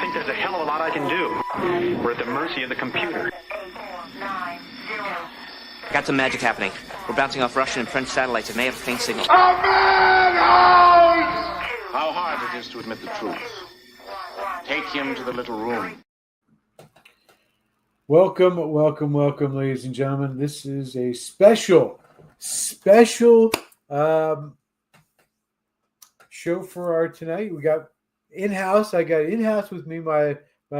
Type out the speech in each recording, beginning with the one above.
think there's a hell of a lot I can do. We're at the mercy of the computer. Got some magic happening. We're bouncing off Russian and French satellites. It may have a faint signal. How hard it is to admit the truth. Take him to the little room. Welcome, ladies and gentlemen. This is a special show for our tonight. We got in-house. I got in-house with me my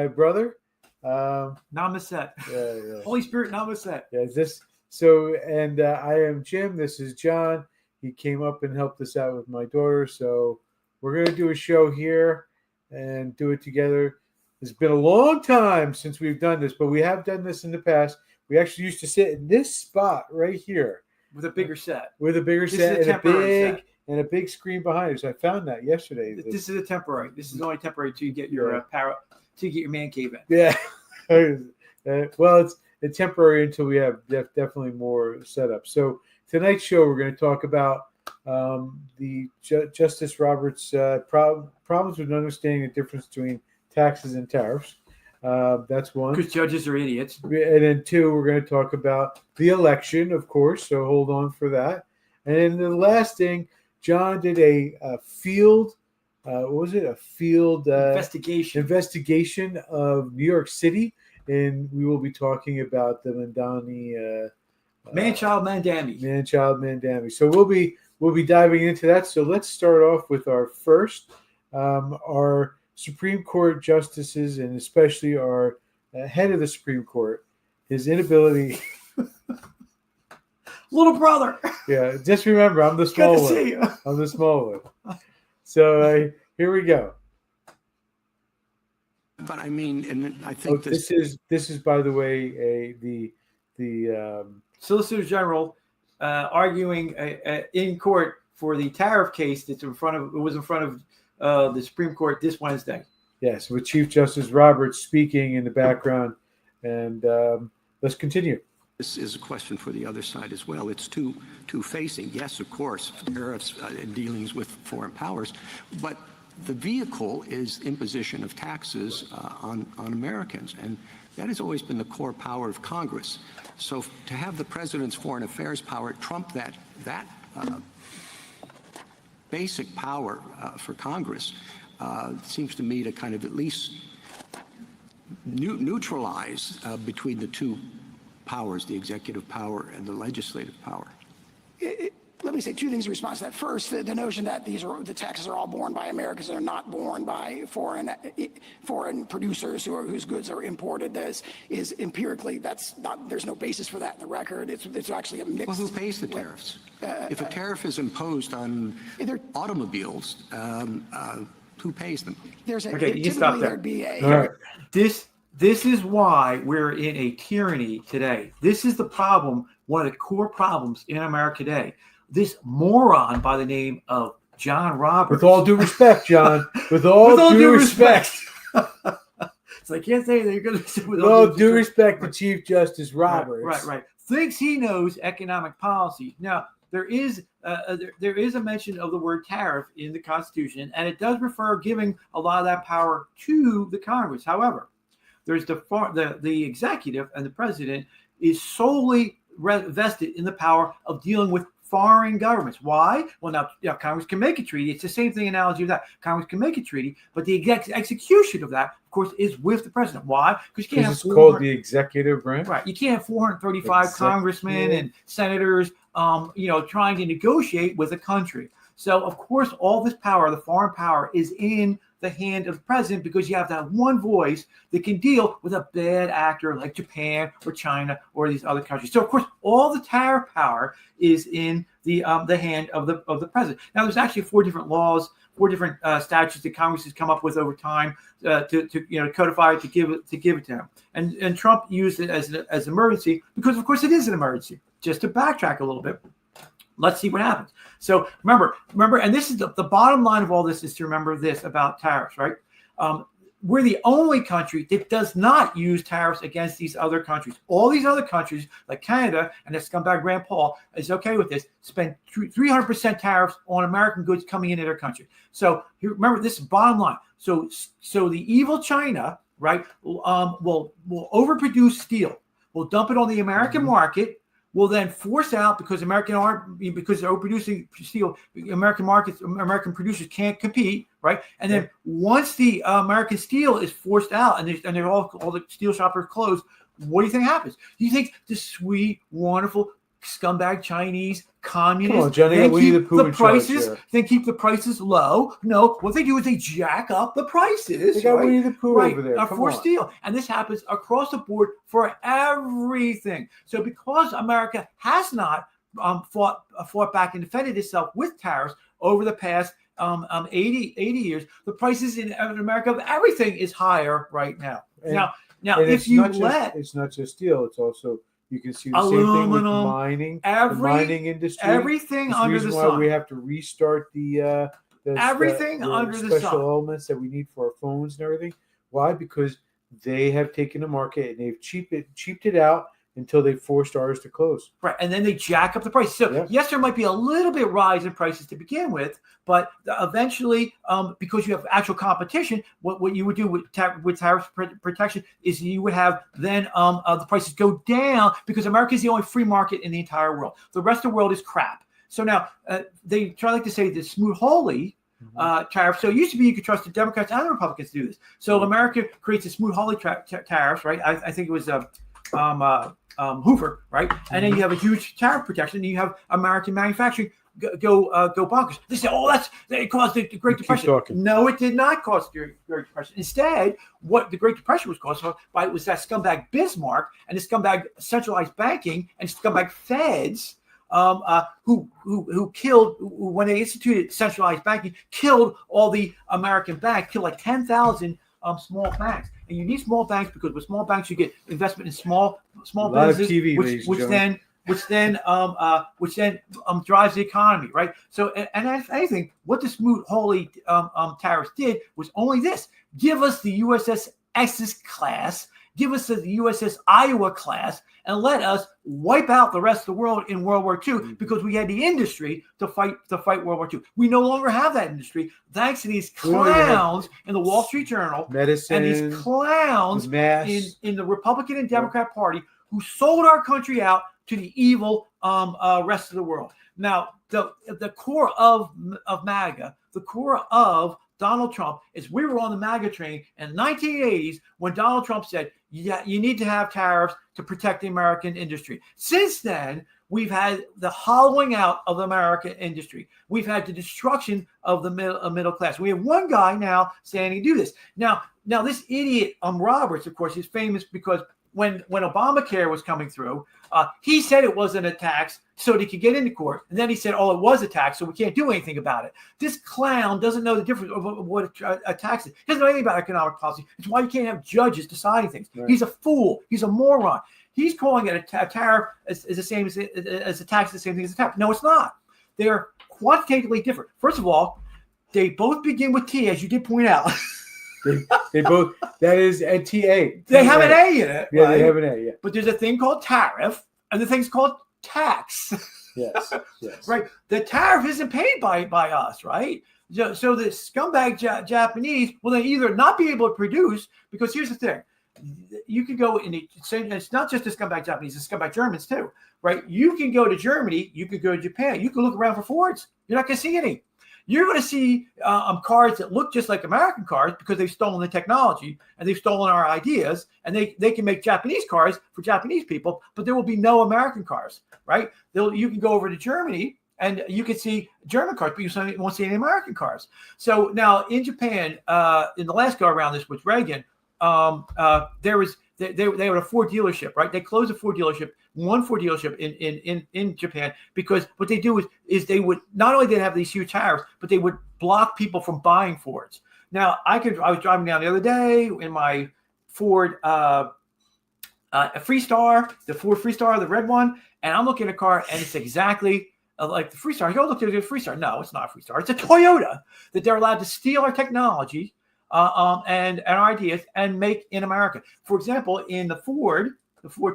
brother. Namaset. Yeah. Holy Spirit, Namaset. Yeah, I am Jim. This is John. He came up and helped us out with my daughter. So we're going to do a show here and do it together. It's been a long time since we've done this, but we have done this in the past. We actually used to sit in this spot right here. With a bigger set. And a big screen behind us. I found that yesterday. This is a temporary. This is only temporary to get your to get your man cave in. Yeah. Well, it's temporary until we have definitely more setup. So tonight's show, we're going to talk about the Justice Roberts' problems with understanding the difference between taxes and tariffs. That's one. Because judges are idiots. And then two, we're going to talk about the election, of course. So hold on for that. And then the last thing, John did a field. What was it? A field investigation of New York City, and we will be talking about the Mandani man-child Mandami. So we'll be diving into that. So let's start off with our first, our Supreme Court justices, and especially our head of the Supreme Court, his inability. Little brother. Yeah, just remember, I'm the small one. See you. I'm the small one. So here we go. But I mean, and I think this is by the way the Solicitor General arguing in court for the tariff case that's was in front of the Supreme Court this Wednesday. Yes, with Chief Justice Roberts speaking in the background, and let's continue. This is a question for the other side as well. It's two-facing. Yes, of course, tariffs in dealings with foreign powers, but the vehicle is imposition of taxes on Americans, and that has always been the core power of Congress. So to have the president's foreign affairs power trump that basic power for Congress seems to me to kind of at least neutralize between the two powers, the executive power and the legislative power. Let me say two things in response to that. First, the notion that the taxes are all borne by Americans and are not borne by foreign producers whose goods are imported is empirically, there's no basis for that in the record. It's actually a mix. Well, who pays the tariffs? If a tariff is imposed on automobiles, who pays them? Okay, you stop there. All right. This is why we're in a tyranny today. This is the problem, one of the core problems in America today. This moron by the name of John Roberts. With all due respect, John. With all due respect. So I can't say that you're going to say with all due respect to Chief Justice Roberts. Right. Thinks he knows economic policy. Now, there is a mention of the word tariff in the Constitution, and it does refer giving a lot of that power to the Congress. However, there's the executive, and the president is solely vested in the power of dealing with foreign governments. Why? Well, now Congress can make a treaty. It's the same thing analogy of that. Congress can make a treaty, but the execution of that, of course, is with the president. Why? Because you can't have it's called the executive branch. Right. You can't have 435 congressmen and senators, trying to negotiate with a country. So, of course, all this power, the foreign power, is in the hand of the president because you have that one voice that can deal with a bad actor like Japan or China or these other countries. So, of course, all the tariff power is in the hand of the president. Now, there's actually four different statutes that Congress has come up with over time to codify it, to give it to him. And Trump used it as an emergency because, of course, it is an emergency. Just to backtrack a little bit. Let's see what happens. So remember, and this is the bottom line of all this is to remember this about tariffs, right? we're the only country that does not use tariffs against these other countries. All these other countries, like Canada and the scumbag Rand Paul, is okay with this, spend 300% tariffs on American goods coming into their country. So remember, this is bottom line. So the evil China, right, will overproduce steel. We'll dump it on the American market. Will then force out, because because they're overproducing steel, American producers can't compete, right? And then once the American steel is forced out and they're all the steel shops are closed, what do you think happens? Do you think the sweet, wonderful scumbag Chinese communists then keep the prices? Then keep the prices low? No, what they do is they jack up the prices. They got Winnie the Pooh over there. For steel, and this happens across the board for everything. So because America has not fought back and defended itself with tariffs over the past 80 years, the prices in America of everything is higher right now. Now, if you it's not just steel; it's also, you can see the same thing with mining, the mining industry. Everything under the sun. Why we have to restart the everything under the sun. Special elements that we need for our phones and everything. Why? Because they have taken the market and they've cheaped it out until they forced ours to close. Right, and then they jack up the price. So yes, there might be a little bit rise in prices to begin with, but eventually, because you have actual competition, what you would do with tariff protection is you would have then the prices go down, because America is the only free market in the entire world. The rest of the world is crap. So now they try to say the Smoot-Hawley tariff. So it used to be you could trust the Democrats and the Republicans to do this. So America creates a Smoot-Hawley tariffs, right? I think it was Hoover, right? And then you have a huge tariff protection, and you have American manufacturing go bonkers. They say, it caused the Great Depression. No, it did not cause the Great Depression. Instead, what the Great Depression was caused by was that scumbag Bismarck and the scumbag centralized banking and scumbag Feds, who killed, when they instituted centralized banking, killed all the American banks, killed like 10,000 small banks. And you need small banks because with small banks you get investment in small businesses, which then drives the economy, right? So, and if anything, what the Smoot-Hawley tariffs did was only this: give us the USS Essex class, give us the USS Iowa class, and let us wipe out the rest of the world in World War II, because we had the industry to fight World War II. We no longer have that industry, thanks to these clowns in the Wall Street Journal, medicine, and these clowns in the Republican and Democrat Party, who sold our country out to the evil rest of the world. Now, the core of MAGA, the core of Donald Trump, is we were on the MAGA train in the 1980s when Donald Trump said, yeah, you need to have tariffs to protect the American industry. Since then, we've had the hollowing out of the American industry. We've had the destruction of the middle class. We have one guy now saying to do this. Now this idiot Roberts, of course, is famous because when Obamacare was coming through, he said it wasn't a tax so that he could get into court. And then he said, it was a tax, so we can't do anything about it. This clown doesn't know the difference of what a tax is. He doesn't know anything about economic policy. It's why you can't have judges deciding things. Right. He's a fool. He's a moron. He's calling it a tariff is the same as a tax, the same thing as a tax. No, it's not. They're quantitatively different. First of all, they both begin with T, as you did point out. They both, that is a TA. They have an A in it. Yeah, right? They have an A, yeah. But there's a thing called tariff, and the thing's called tax. Yes. Right? The tariff isn't paid by us, right? So the scumbag Japanese will then either not be able to produce, because here's the thing. You can go in it's not just the scumbag Japanese, it's scumbag Germans too, right? You can go to Germany, you can go to Japan, you can look around for Fords. You're not going to see any. You're going to see cars that look just like American cars because they've stolen the technology and they've stolen our ideas, and they can make Japanese cars for Japanese people, but there will be no American cars, right? You can go over to Germany and you can see German cars, but you won't see any American cars. So now in Japan, in the last go around this with Reagan, they had a Ford dealership, right? They closed a Ford dealership, one Ford dealership in Japan, because what they do is they would not only did they have these huge tariffs, but they would block people from buying Fords. Now I was driving down the other day in my Ford Freestar, the Ford Freestar, the red one, and I'm looking at a car and it's exactly like the Freestar. I go, look, there's a Freestar. No, it's not a Freestar. It's a Toyota, that they're allowed to steal our technology, and our ideas and make in America. For example, in the Ford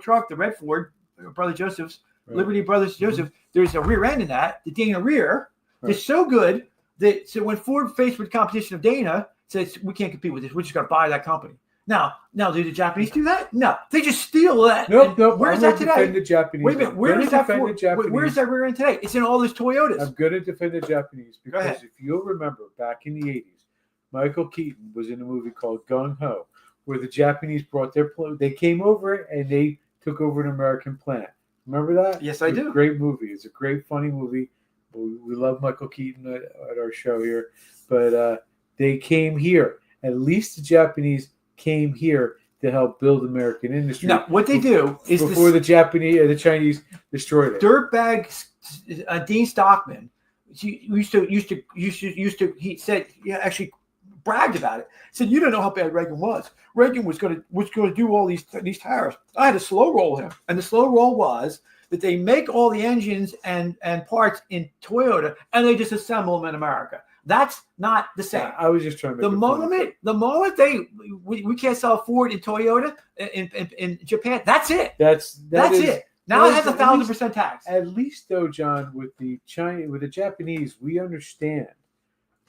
truck, the red Ford, Brother Joseph's, Liberty Brothers Joseph, there's a rear end in that, the Dana rear. It's so good that so when Ford faced with competition of Dana, says we can't compete with this. We're just going to buy that company. Now, do the Japanese do that? No, they just steal that. Nope. Where's that today? The Japanese. Wait a minute. Where's that rear end today? It's in all these Toyotas. I'm going to defend the Japanese because if you'll remember back in the 80s, Michael Keaton was in a movie called Gung Ho, where the Japanese brought their they came over and they took over an American plant. Remember that? Yes, I do. A great movie. It's a great, funny movie. We love Michael Keaton at our show here, but they came here. At least the Japanese came here to help build American industry. Now, what they do is before the Chinese destroyed it. Dirtbag Dean Stockman he said actually bragged about it. Said you don't know how bad Reagan was. Reagan was going to do all these tariffs. I had to slow roll him, and the slow roll was that they make all the engines and parts in Toyota, and they just assemble them in America. That's not the same. I was just trying to make the moment we can't sell Ford and Toyota in Japan, that's it. That's it. Now it has 1,000% tax. At least though, John, with the Japanese, we understand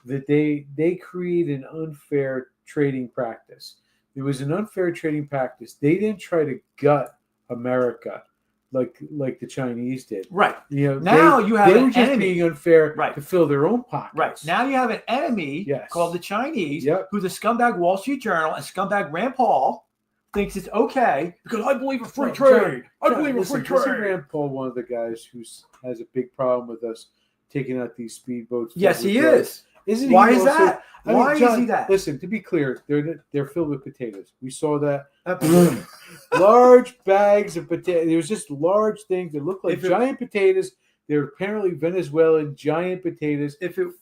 that they create an unfair trading practice. It was an unfair trading practice. They didn't try to gut America like the Chinese did. Right. Now you have they were just being unfair to fill their own pockets. Right. Now you have an enemy called the Chinese, who the scumbag Wall Street Journal and scumbag Rand Paul thinks it's okay because I believe in free trade. I believe in free trade. Isn't Rand Paul one of the guys who has a big problem with us taking out these speedboats? Yes, he is. Why is that? Why is he that? Listen, to be clear, they're filled with potatoes. We saw that. Large bags of potatoes. There was just large things that looked like giant potatoes. They're apparently Venezuelan giant potatoes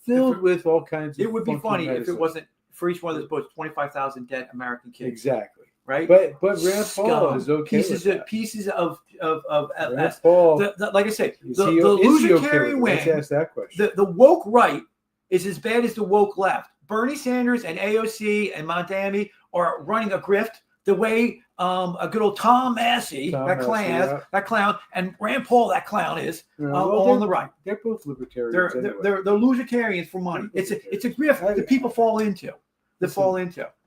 filled with all kinds of. It would be funny if it wasn't for each one of those boats 25,000 dead American kids. Exactly. Right. But Rand Paul is okay. Pieces of Rand Paul. Like I say, the loser carry win. Let's ask that question. The woke right is as bad as the woke left. Bernie Sanders and AOC and Mondami are running a grift the way a good old Tom Massey, that clown, and Rand Paul, that clown is on the right. They're both libertarians. They're losertarians for money. It's a grift that people fall into.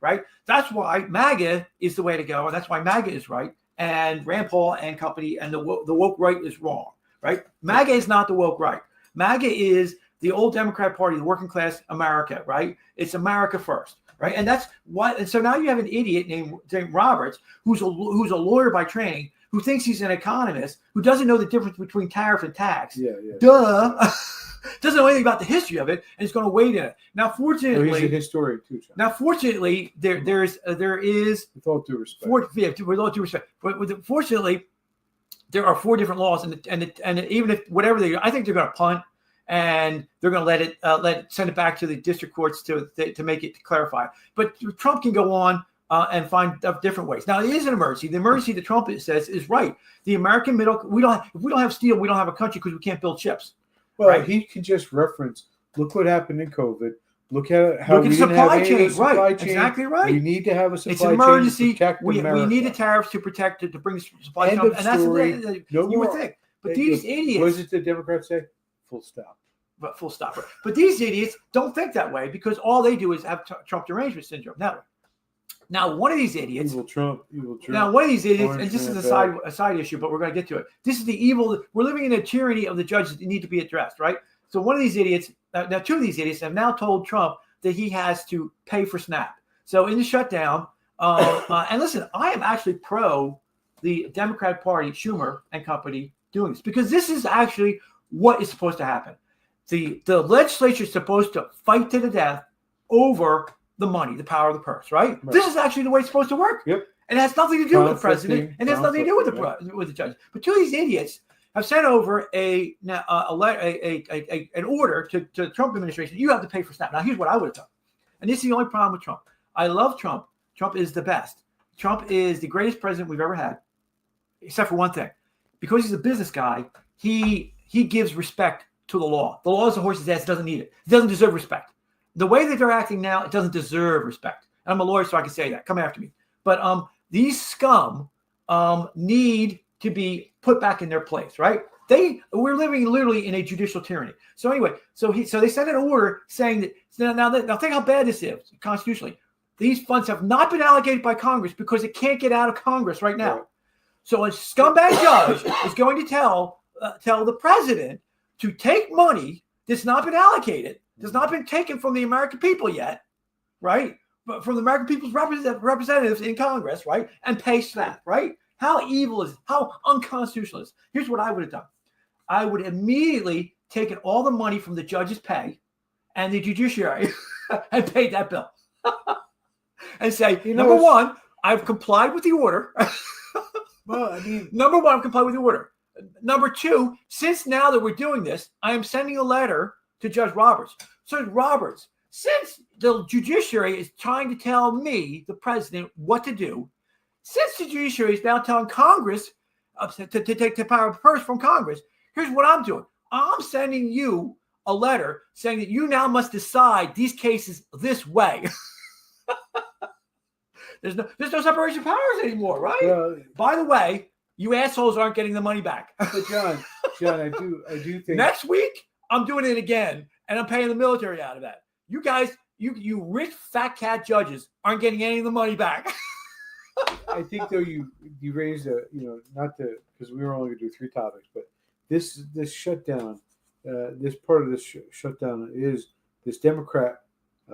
Right? That's why MAGA is the way to go, and that's why MAGA is right, and Rand Paul and company and the woke right is wrong. Right? MAGA is not the woke right. MAGA is the old Democrat Party, the working class America, right? It's America first, right? And that's why. And so now you have an idiot named Roberts, who's a lawyer by training, who thinks he's an economist, who doesn't know the difference between tariff and tax. Duh. Doesn't know anything about the history of it, and is going to wade in it. Now, fortunately, he's a historian too, John. Now, fortunately, there is with all due respect. With all due respect, but fortunately, there are 4 different laws, and even if whatever they do, I think they're going to punt. And they're going to send it back to the district courts to make it clarify. But Trump can go on and find different ways. Now, it is an emergency. The emergency that Trump says is right. The American middle, if we don't have steel, we don't have a country because we can't build chips. Well, right? He can just reference. Look what happened in COVID. Look at how we didn't have any supply chain. Exactly right. We need to have a supply chain. It's an emergency. To protect America. We need the tariffs to protect to bring supply chain. And that's you would think. But these idiots. What does the Democrats say? Full stop. But full stop. But these idiots don't think that way because all they do is have Trump derangement syndrome. Now, one of these idiots. Evil Trump. Now, one of these idiots, and this is a side issue, but we're going to get to it. This is the evil. We're living in a tyranny of the judges that need to be addressed, right? So one of these idiots, now 2 of these idiots have now told Trump that he has to pay for SNAP. So in the shutdown, and listen, I am actually pro the Democrat Party, Schumer and company doing this because this is actually what is supposed to happen. The legislature is supposed to fight to the death over the money, the power of the purse, right? This is actually the way it's supposed to work. Yep. And it has nothing to do with the president, and it has nothing to do with the judge. But 2 of these idiots have sent over an order to the Trump administration. You have to pay for SNAP. Now, here's what I would have done. And this is the only problem with Trump. I love Trump. Trump is the best. Trump is the greatest president we've ever had, except for one thing. Because he's a business guy, he gives respect to the law. The law is a horse's ass. Doesn't need it. He doesn't deserve respect. the way that they're acting now, it doesn't deserve respect. I'm a lawyer, so I can say that. Come after me. But these scum need to be put back in their place, right? We're living literally in a judicial tyranny. So anyway, so they sent an order saying that now think how bad this is constitutionally. These funds have not been allocated by Congress because it can't get out of Congress right now. Right. So a scumbag judge is going to tell the president to take money that's not been allocated, that's not been taken from the American people yet, right? But from the American people's representatives in Congress, right? And pay that, right? How evil is it? How unconstitutional is it? Here's what I would have done. I would immediately taken all the money from the judge's pay and the judiciary and paid that bill. And say, number one, I've complied with the order. Well, I mean, number one, I've complied with the order. Number two, since now that we're doing this, I am sending a letter to Judge Roberts. So Roberts, since the judiciary is trying to tell me, the president, what to do, since the judiciary is now telling Congress to take the power first from Congress, here's what I'm doing. I'm sending you a letter saying that you now must decide these cases this way. There's no separation of powers anymore, right? By the way, you assholes aren't getting the money back. But John, I do think next week I'm doing it again, and I'm paying the military out of that. You guys, you rich fat cat judges aren't getting any of the money back. I think though you raised not because we were only going to do 3 topics, but this shutdown, this part of this shutdown is this Democrat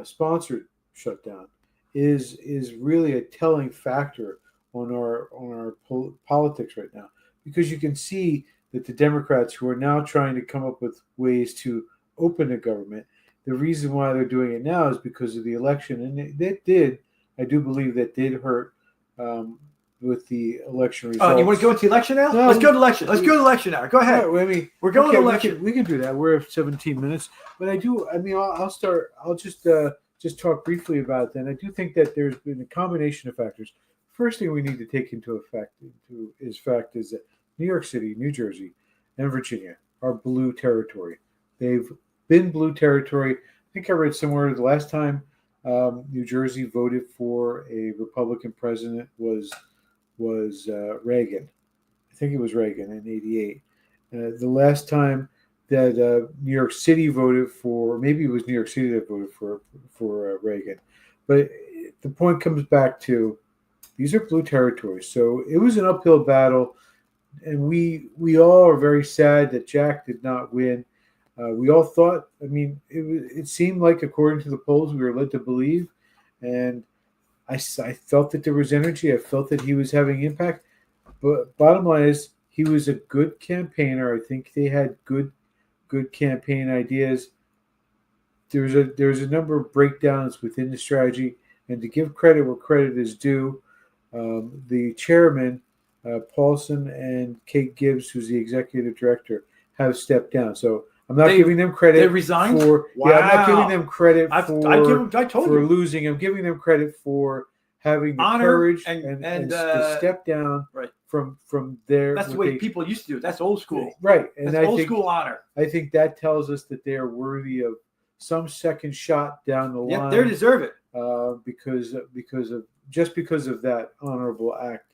sponsored shutdown is really a telling factor on our politics right now, because you can see that the Democrats who are now trying to come up with ways to open the government, the reason why they're doing it now is because of the election, and I do believe that did hurt with the election results. You want to go into the election now? No, let's go to election. Let's go to election now. Go ahead. I mean, we're going to election. We can do that. We're at 17 minutes, but I'll start. I'll just talk briefly about it then. I do think that there's been a combination of factors. First thing we need to take into fact is that New York City, New Jersey, and Virginia are blue territory. They've been blue territory. I think I read somewhere the last time New Jersey voted for a Republican president was Reagan. I think it was Reagan in '88. The last time that New York City voted for, maybe it was New York City that voted for Reagan. But the point comes back to these are blue territories. So it was an uphill battle, and we all are very sad that Jack did not win. We all thought, it seemed like, according to the polls, we were led to believe, and I felt that there was energy. I felt that he was having impact. But bottom line is, he was a good campaigner. I think they had good campaign ideas. There's a number of breakdowns within the strategy, and to give credit where credit is due, the chairman, Paulson, and Kate Gibbs, who's the executive director, have stepped down. So I'm not giving them credit. They resigned? Wow. Yeah, I'm not giving them credit for losing. I'm giving them credit for having the courage and to step down from there. That's the way people used to do it. That's old school. Right. And that's old school honor. I think that tells us that they are worthy of some second shot down the line. Yeah, they deserve it. Because of that honorable act.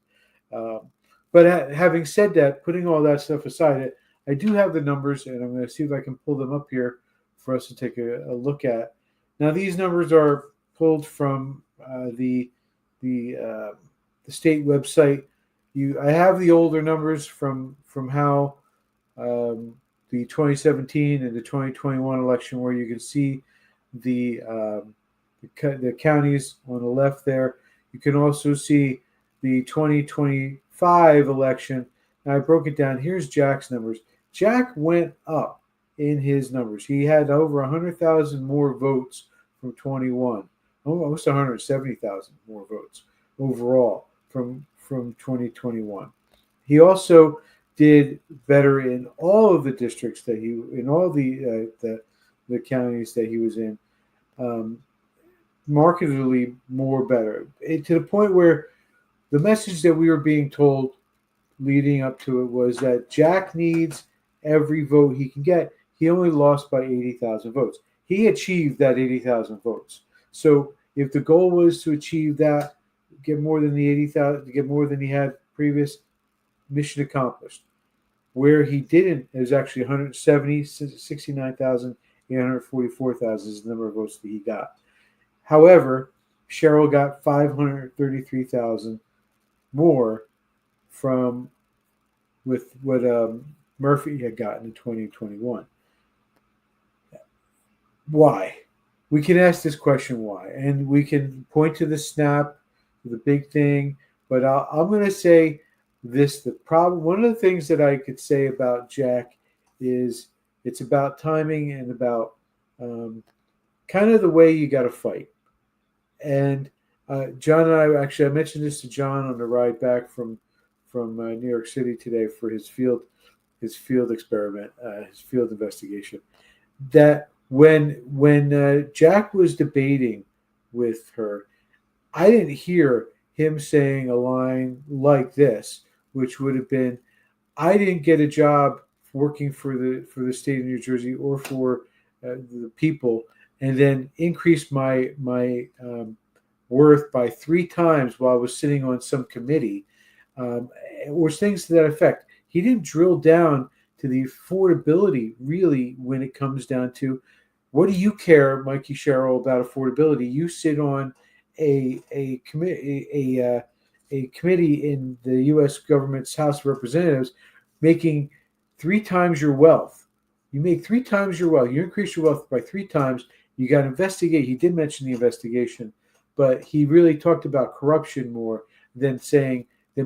But having said that, putting all that stuff aside, I do have the numbers, and I'm going to see if I can pull them up here for us to take a look at. Now, these numbers are pulled from the state website. I have the older numbers from how the 2017 and the 2021 election, where you can see the counties on the left there. You can also see the 2025 election. Now, I broke it down. Here's Jack's numbers. Jack went up in his numbers. He had over 100,000 more votes from 21, almost 170,000 more votes overall from 2021. He also did better in all of the districts in all the counties that he was in. Markedly more better, to the point where the message that we were being told leading up to it was that Jack needs every vote he can get. He only lost by 80,000 votes. He achieved that 80,000 votes. So if the goal was to achieve that, get more than the 80,000, get more than he had previous, mission accomplished. Where he didn't is actually 69,844,000 is the number of votes that he got. However, Cheryl got 533,000 more from with what Murphy had gotten in 2021. Why? We can ask this question why, and we can point to the snap, the big thing. But I'm going to say this: the problem. One of the things that I could say about Jack is it's about timing and about kind of the way you got to fight. And John and I mentioned this to John on the ride back from New York City today for his field experiment, his field investigation. That when Jack was debating with her, I didn't hear him saying a line like this, which would have been, "I didn't get a job working for the state of New Jersey or for the people, and then increased my worth by 3 times while I was sitting on some committee," or things to that effect. He didn't drill down to the affordability really when it comes down to, what do you care, Mikey Sherrill, about affordability? You sit on a committee in the U.S. government's House of Representatives, making 3 times your wealth. You make 3 times your wealth. You increase your wealth by 3 times. You got to investigate. He did mention the investigation, but he really talked about corruption more than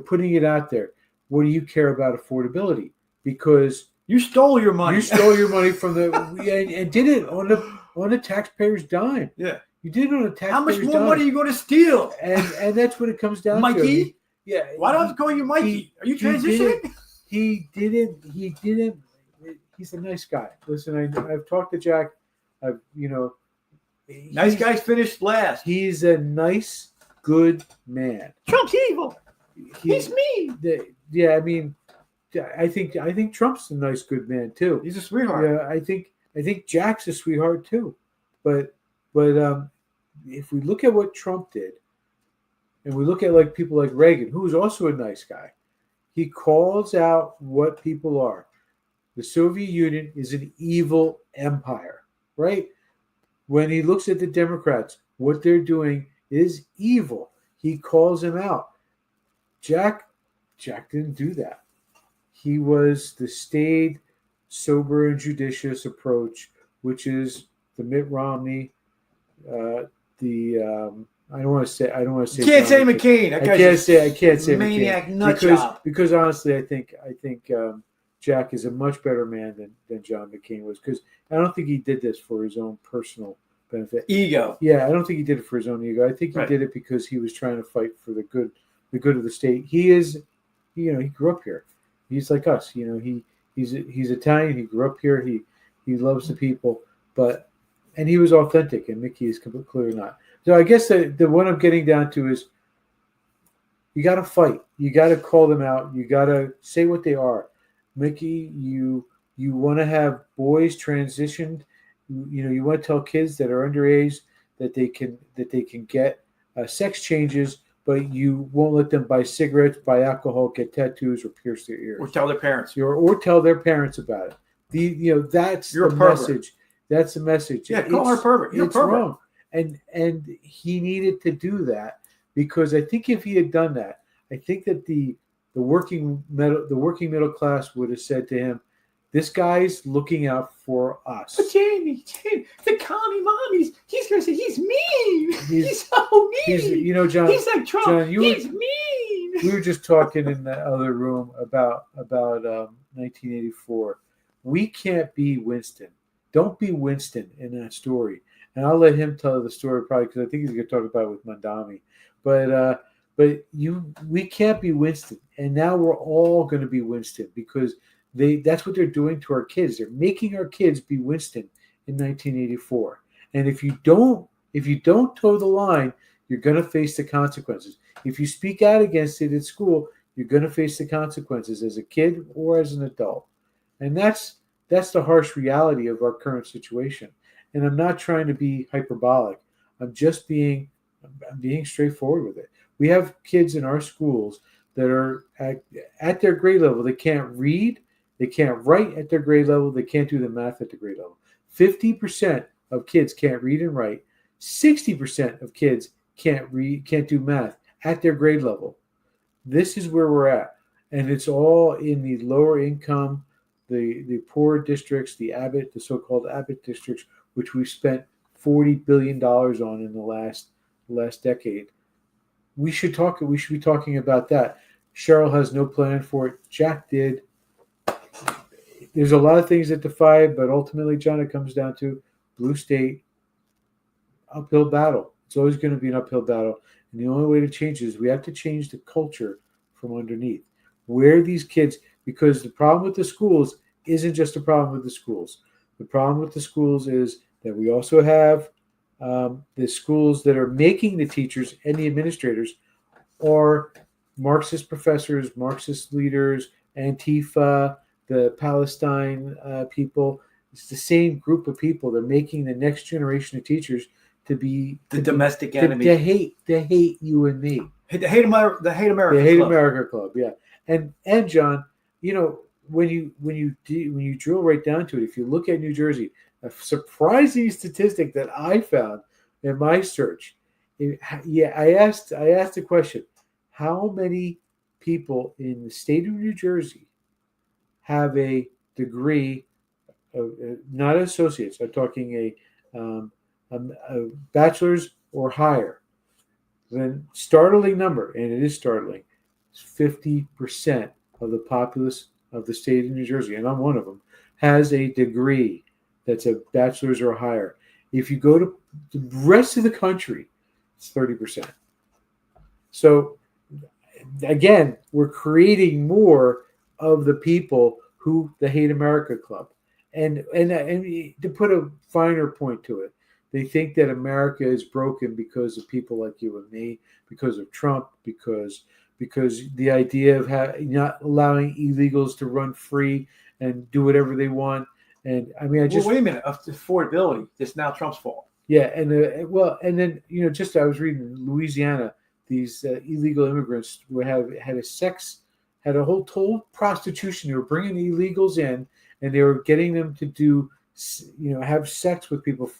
putting it out there. What do you care about affordability? Because you stole your money. You stole your money from the and did it on the taxpayer's dime. Yeah. You did it on a taxpayer's dime. How much more money are you going to steal? And that's what it comes down Mikey? to. Mikey? Yeah. Why don't I call you Mikey? Are you transitioning? He didn't. He's a nice guy. Listen, I've talked to Jack. Nice guys finished last. He's a nice, good man. Trump's evil. He's mean. Yeah, I mean, I think Trump's a nice, good man too. He's a sweetheart. Yeah, I think Jack's a sweetheart too. But if we look at what Trump did, and we look at like people like Reagan, who's also a nice guy, he calls out what people are. The Soviet Union is an evil empire, right? When he looks at the Democrats, what they're doing is evil. He calls them out. Jack didn't do that. He was the staid, sober, and judicious approach, which is the Mitt Romney, I don't want to say. You can't say McCain. I can't say maniac McCain nut job. because honestly, I think Jack is a much better man than John McCain was, because I don't think he did this for his own personal benefit. Ego. Yeah, I don't think he did it for his own ego. I think he did it because he was trying to fight for the good of the state. He grew up here. He's like us. He's Italian. He grew up here. He loves the people, and he was authentic, and Mickey is clearly not. So I guess the one I'm getting down to is, you got to fight. You got to call them out. You got to say what they are. Mickey, you want to have boys transitioned. You want to tell kids that are underage that they can get sex changes, but you won't let them buy cigarettes, buy alcohol, get tattoos, or pierce their ears, or tell their parents, or tell their parents about it. That's the message. That's the message. Yeah, call her pervert. You're it's pervert. Wrong, and he needed to do that, because I think if he had done that, I think that the working middle class would have said to him, "This guy's looking out for us." But Jamie, the commie mommies, he's going to say he's mean. He's so mean. John. He's like Trump. John, he's mean. We were just talking in the other room about 1984. We can't be Winston. Don't be Winston in that story. And I'll let him tell the story probably, because I think he's going to talk about it with Mandami. But we can't be Winston. And now we're all going to be Winston, because that's what they're doing to our kids. They're making our kids be Winston in 1984. And if you don't toe the line, you're going to face the consequences. If you speak out against it at school, you're going to face the consequences as a kid or as an adult. And that's the harsh reality of our current situation. And I'm not trying to be hyperbolic. I'm being straightforward with it. We have kids in our schools that are at their grade level. They can't read, they can't write at their grade level, they can't do the math at the grade level. 50% of kids can't read and write. 60% of kids can't do math at their grade level. This is where we're at. And it's all in the lower income, the poor districts, the so-called Abbott districts, which we've spent $40 billion on in the last decade. We should be talking about that. Cheryl has no plan for it. Jack did. There's a lot of things that defy it, but ultimately, John, it comes down to blue state, uphill battle. It's always going to be an uphill battle. And the only way to change it is we have to change the culture from underneath. Where these kids, because the problem with the schools isn't just a problem with the schools. The problem with the schools is that we also have the schools that are making the teachers and the administrators are Marxist professors, Marxist leaders, Antifa, the Palestine people. It's the same group of people. They're making the next generation of teachers to be domestic enemy. They hate you and me. The hate America. The hate America Club. Yeah, and John, when you drill right down to it, if you look at New Jersey, a surprising statistic that I found in my search. I asked the question: how many people in the state of New Jersey have a degree, not associates? I'm talking a bachelor's or higher. Then startling number, and it is startling. 50% of the populace of the state of New Jersey, and I'm one of them, has a degree that's a bachelor's or higher. If you go to the rest of the country, it's 30%. So again, we're creating more of the people who the Hate America Club. And to put a finer point to it, they think that America is broken because of people like you and me, because of Trump, because the idea of not allowing illegals to run free and do whatever they want. And I mean, wait a minute, affordability. It's now Trump's fault. Yeah, and then I was reading in Louisiana, these illegal immigrants had a whole total prostitution. They were bringing the illegals in, and they were getting them to do, have sex with people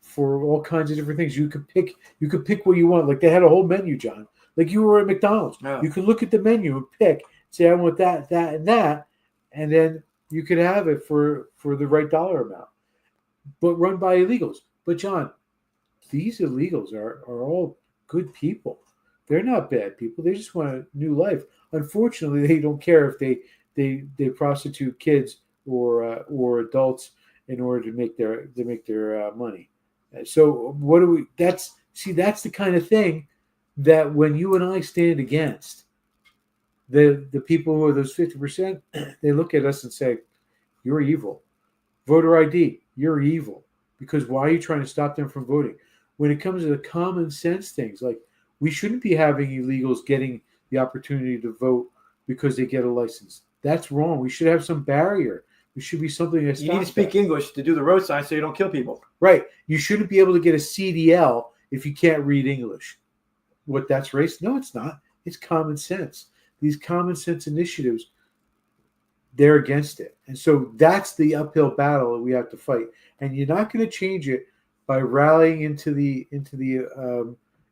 for all kinds of different things. You could pick what you want. Like they had a whole menu, John. Like you were at McDonald's. Yeah. You could look at the menu and pick, say, I want that, that, and that, and then you could have it for the right dollar amount. But run by illegals. But John, these illegals are all good people. They're not bad people. They just want a new life. Unfortunately, they don't care if they prostitute kids or adults in order to make their money. So what do we? That's the kind of thing that when you and I stand against the people who are those 50%, they look at us and say, "You're evil." Voter ID, you're evil. Because why are you trying to stop them from voting? When it comes to the common sense things, like we shouldn't be having illegals getting the opportunity to vote because they get a license. That's wrong. We should have some barrier. There should be something that stops You need to speak English to do the road sign so you don't kill people. Right. You shouldn't be able to get a CDL if you can't read English. What, that's race? No, it's not. It's common sense. These common sense initiatives, they're against it. And so that's the uphill battle that we have to fight. And you're not going to change it by rallying into the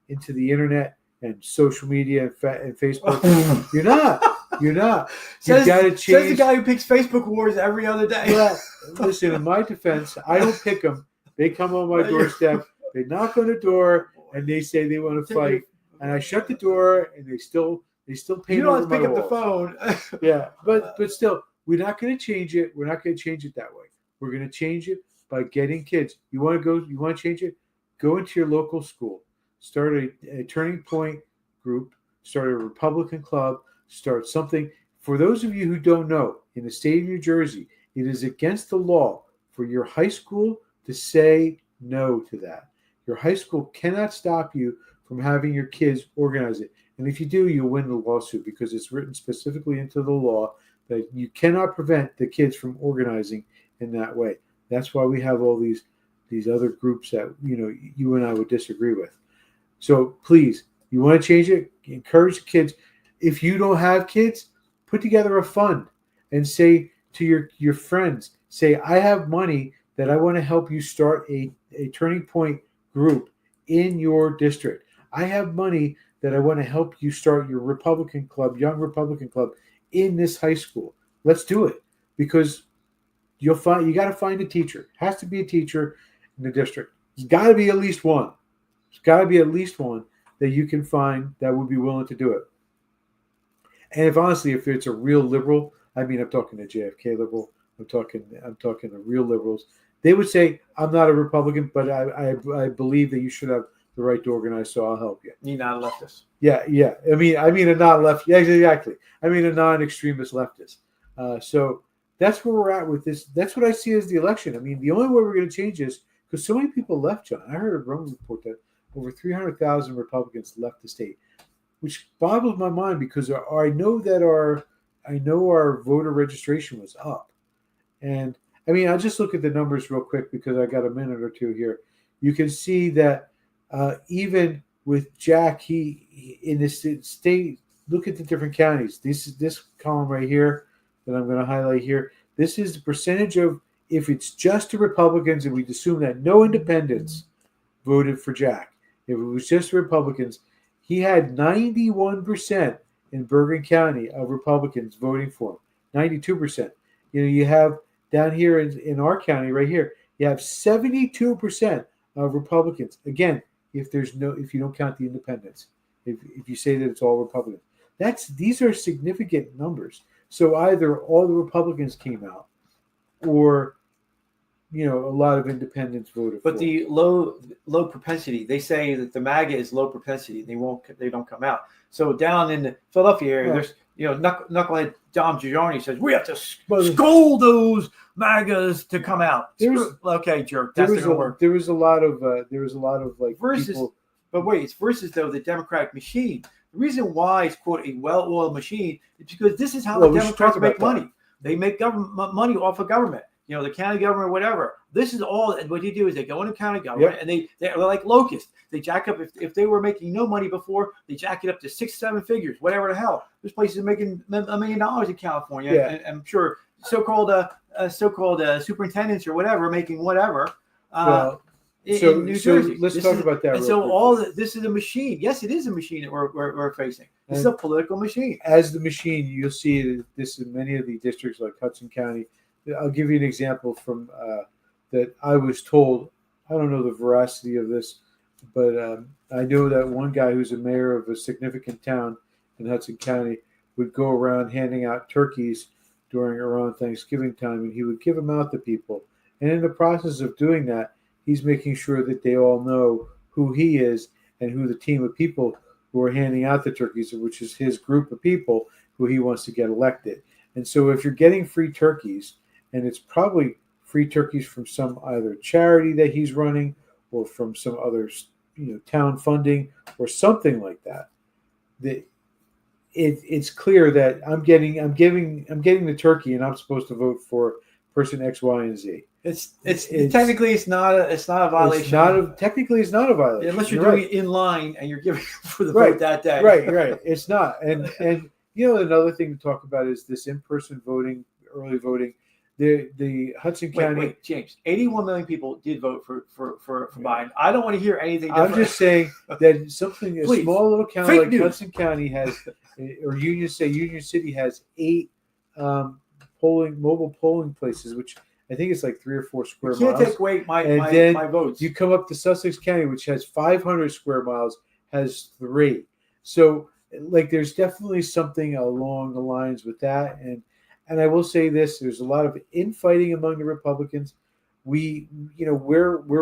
internet and social media and Facebook. You're not. You've got to change. Says the guy who picks Facebook wars every other day. Well, listen, in my defense, I don't pick them. They come on my doorstep. They knock on the door and they say they want to fight. And I shut the door and they still paint. You don't have to pick up walls. the phone. Yeah, but still, we're not going to change it. We're not going to change it that way. We're going to change it by getting kids. You want to change it? Go into your local school. Start a Turning Point group. Start a Republican club. Start something. For those of you who don't know, in the state of New Jersey, it is against the law for your high school to say no to that. Your high school cannot stop you from having your kids organize it. And if you do, you'll win the lawsuit because it's written specifically into the law that you cannot prevent the kids from organizing in that way. That's why we have all these these other groups that you and I would disagree with. So please, you want to change it? Encourage the kids. If you don't have kids, put together a fund and say to your friends, say, I have money that I want to help you start a Turning Point group in your district. I have money that I want to help you start your Republican club, young Republican club in this high school. Let's do it, because you got to find a teacher. It has to be a teacher in the district. There's got to be at least one. There's got to be at least one that you can find that would be willing to do it. And if it's a real liberal, I mean, I'm talking to JFK liberal, I'm talking to real liberals, they would say, I'm not a Republican, but I believe that you should have the right to organize, so I'll help you. You're not a leftist. Yeah. I mean a non-left. Yeah, exactly. I mean a non-extremist leftist. So that's where we're at with this. That's what I see as the election. I mean, the only way we're going to change this, because so many people left, John. I heard a Roman report that over 300,000 Republicans left the state, which boggles my mind, because I know our voter registration was up. And I mean, I'll just look at the numbers real quick because I got a minute or two here. You can see that even with Jack, he in this state, look at the different counties. This column right here that I'm going to highlight here. This is the percentage of, if it's just the Republicans, and we'd assume that no independents voted for Jack. If it was just Republicans, he had 91% in Bergen County of Republicans voting for him. 92%. You have down here in our county right here, you have 72% of Republicans. Again, if you don't count the independents, if you say that it's all Republicans, these are significant numbers. So either all the Republicans came out, or a lot of independents voted. But the low propensity, they say that the MAGA is low propensity. They don't come out. So down in the Philadelphia area, there's knucklehead Dom Giuliani says we have to scold those MAGAs to come out. Okay, jerk. That's not gonna work. There was a lot of like versus, people. But wait, it's versus though the Democratic machine. The reason why it's quote a well-oiled machine is because this is how the Democrats make money. They make government money off of government. The county government or whatever. This is all. And what you do is they go into county government and they're like locusts. They jack up, if they were making no money before, they jack it up to 6-7 figures, whatever the hell. There's places making $1 million in California. Yeah. And I'm sure so-called superintendents or whatever making whatever. In New Jersey. Let's talk about that. And so this is a machine. Yes, it is a machine that we're facing. This is a political machine. As the machine, you'll see this in many of the districts like Hudson County. I'll give you an example from that I was told. I don't know the veracity of this, but I know that one guy who's a mayor of a significant town in Hudson County would go around handing out turkeys around Thanksgiving time, and he would give them out to people. And in the process of doing that, he's making sure that they all know who he is and who the team of people who are handing out the turkeys, which is his group of people who he wants to get elected. And so if you're getting free turkeys, and it's probably free turkeys from some either charity that he's running or from some other town funding or something like that, it's clear that I'm getting the turkey and I'm supposed to vote for person X, Y, and Z. It's technically it's not a violation. Technically it's not a violation unless you're doing it in line and you're giving for the vote that day. Right. It's not. And another thing to talk about is this in-person voting, early voting. The Hudson County. Wait, James. 81 million people did vote for Biden. I don't want to hear anything different. I'm just saying that a small little county Fake like news. Hudson County has, or Union City has 8 mobile polling places, which I think it's like 3 or 4 square miles. You can't take away my votes. You come up to Sussex County, which has 500 square miles, has 3. So, there's definitely something along the lines with that. And I will say this: there's a lot of infighting among the Republicans. We're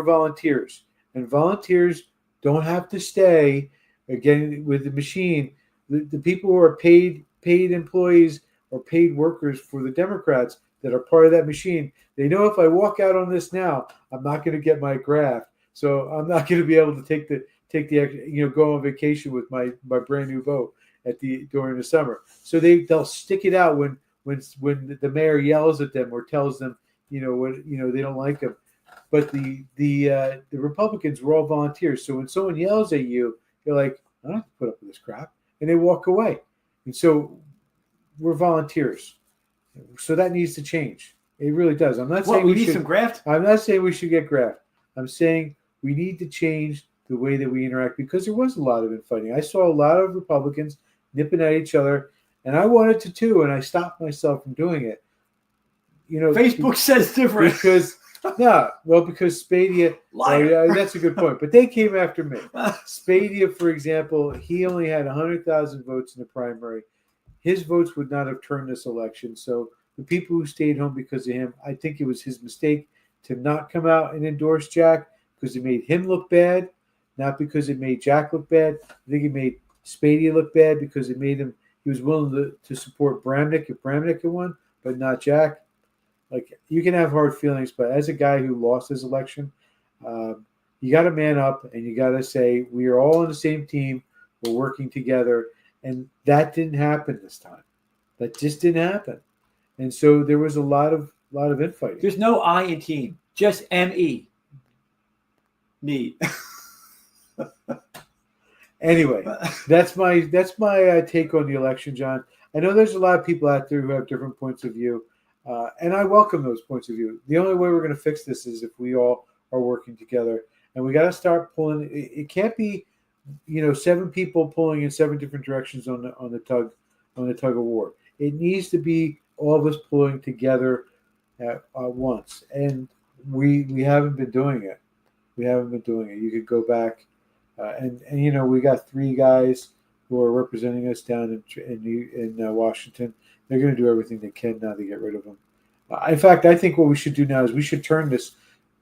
volunteers, and volunteers don't have to stay. Again, with the machine, the people who are paid employees or paid workers for the Democrats that are part of that machine, they know if I walk out on this now, I'm not going to get my graft, so I'm not going to be able to take the go on vacation with my brand new boat during the summer. So they'll stick it out when the mayor yells at them or tells them, they don't like them. But the Republicans were all volunteers. So when someone yells at you, you're like, I don't have to put up with this crap, and they walk away. And so we're volunteers. So that needs to change. It really does. I'm not saying we need some graft. I'm not saying we should get graft. I'm saying we need to change the way that we interact because there was a lot of infighting. I saw a lot of Republicans nipping at each other, and I wanted to too, and I stopped myself from doing it. Facebook says different. Because Spadia. That's a good point. But they came after me. Spadia, for example, he only had 100,000 votes in the primary. His votes would not have turned this election. So the people who stayed home because of him, I think it was his mistake to not come out and endorse Jack because it made him look bad, not because it made Jack look bad. I think it made Spadia look bad because it made him. He was willing to support Bramnick if Bramnick had won, but not Jack. Like, you can have hard feelings, but as a guy who lost his election, you got to man up and you got to say we are all on the same team. We're working together, and that didn't happen this time. That just didn't happen, and so there was a lot of infighting. There's no I in team, just me. Me. Anyway, that's my take on the election, John. I know there's a lot of people out there who have different points of view. And I welcome those points of view. The only way we're going to fix this is if we all are working together, and we got to start pulling. It can't be, 7 people pulling in 7 different directions on the tug of war. It needs to be all of us pulling together at once, and we haven't been doing it. You could go back, and we got 3 guys who are representing us down in Washington. They're going to do everything they can now to get rid of him. In fact, I think what we should do now is we should turn this.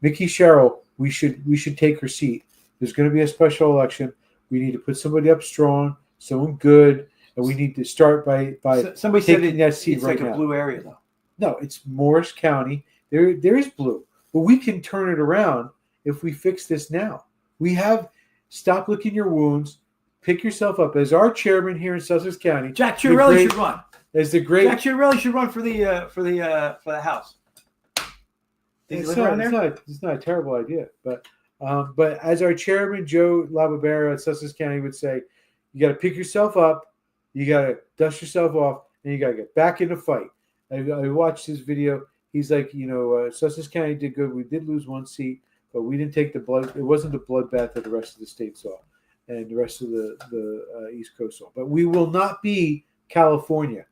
Mickey Sherrill, we should take her seat. There's going to be a special election. We need to put somebody up strong, someone good, and we need to start by somebody taking said that seat it's right like now. A blue area, though. No, it's Morris County. There is blue, but we can turn it around if we fix this now. We have stop licking your wounds. Pick yourself up. As our chairman here in Sussex County, Jack Chiarelli should run. As the great Jack Chiarelli should run for the House. It's not a terrible idea, but as our chairman Joe Lababera at Sussex County would say, you got to pick yourself up, you got to dust yourself off, and you got to get back in the fight. I watched his video. He's like, Sussex County did good. We did lose 1 seat, but we didn't take the blood. It wasn't the bloodbath that the rest of the state saw, and the rest of the East Coast saw. But we will not be California.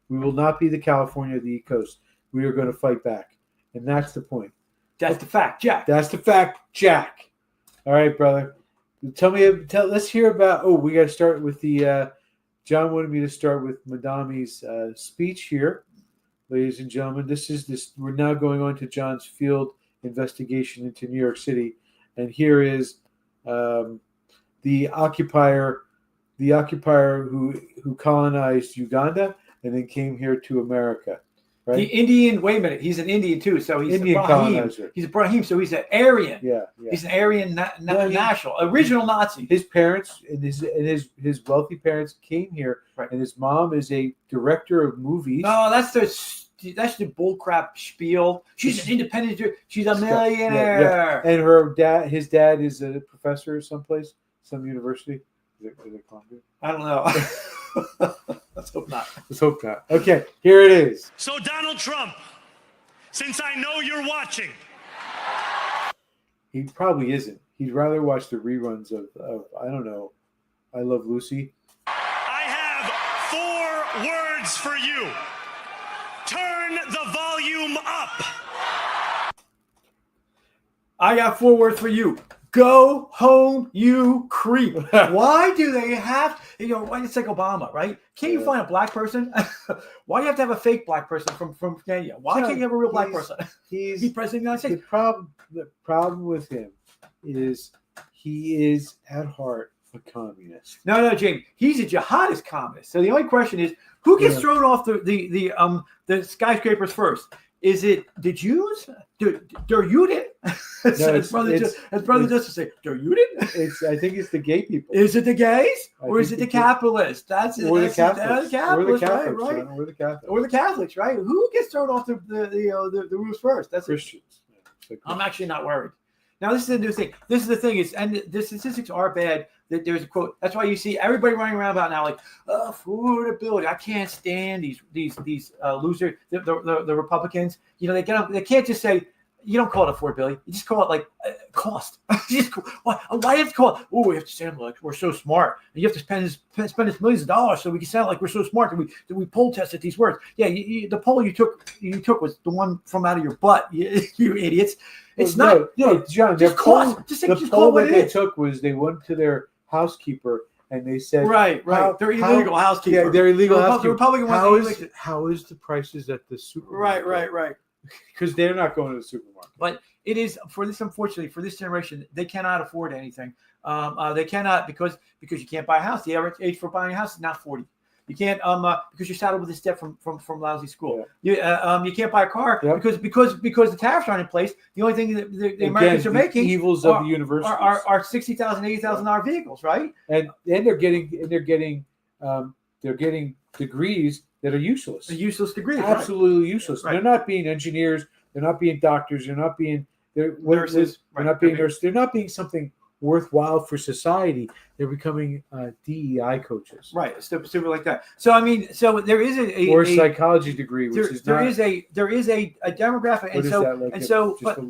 We will not be the California of the East Coast. We are going to fight back. And that's the point. That's the fact, Jack. That's the fact, Jack. All right, brother. Let's hear about, we got to start with John wanted me to start with Madami's speech here. Ladies and gentlemen, we're now going on to John's field investigation into New York City. And here is the occupier who colonized Uganda and then came here to America, right? The Indian. Wait a minute, he's an Indian too, so he's Indian a Brahim. colonizer. He's a Brahim, so he's an Aryan. Yeah. He's an Aryan national, original Nazi. His parents and his wealthy parents came here, right. And his mom is a director of movies. No, that's the bullcrap spiel. She's an independent. She's a millionaire. Yeah. And his dad is a professor at some university. Is it Columbia? I don't know. Let's hope not. Okay, here it is. So Donald Trump, since I know you're watching. He probably isn't. He'd rather watch the reruns of I don't know, I Love Lucy. I have 4 words for you. Turn the volume up. I got 4 words for you. Go home, you creep. Why do they have, it's like Obama, right? Can't you find a black person? Why do you have to have a fake black person from Kenya? Why can't you have a real black person? He's president of the United States. The problem with him is he is at heart a communist. No, James. He's a jihadist communist. So the only question is, who gets thrown off the skyscrapers first? Is it the Jews? Der Juden? As Brother Justice say, Der Juden? I think it's the gay people. Is it the gays? Or is it the capitalists? Or the Catholics. Or the Catholics, right? Or the Catholics. Or the Catholics, right? Who gets thrown off the roofs first? That's Christians. I'm actually not worried. Now, this is the new thing. This is the thing is, and the statistics are bad. That there's a quote. That's why you see everybody running around about now, like affordability. I can't stand these losers, the Republicans. You know, they can't just say. You don't call it affordability. You just call it like cost. Why do you have to call it? Oh, we have to sound like we're so smart. And you have to spend this millions of dollars so we can sound like we're so smart that we poll tested these words. Yeah, the poll you took was the one from out of your butt. You idiots. It's not. No, John. Just poll what that they took was they went to their housekeeper and they said, right. They're illegal housekeeper. Yeah, they're illegal housekeeper. The Republican how is the prices at the supermarket? Right. Because they're not going to the supermarket. But it is unfortunately for this generation, they cannot afford anything. They cannot because you can't buy a house. The average age for buying a house is not 40. You can't because you're saddled with this debt from lousy school. Yeah. You can't buy a car because the tariffs aren't in place. The only thing that the Americans are making evils of the universities are $60,000, $80,000 vehicles, right? And they're getting degrees that are useless. A useless degree. Absolutely useless. Right. They're not being engineers. They're not being doctors. They're not being nurses. They're not being nurses. They're not being something worthwhile for society. They're becoming DEI coaches. Right. Stupid like that. So I mean, there is a psychology degree, which there is a demographic,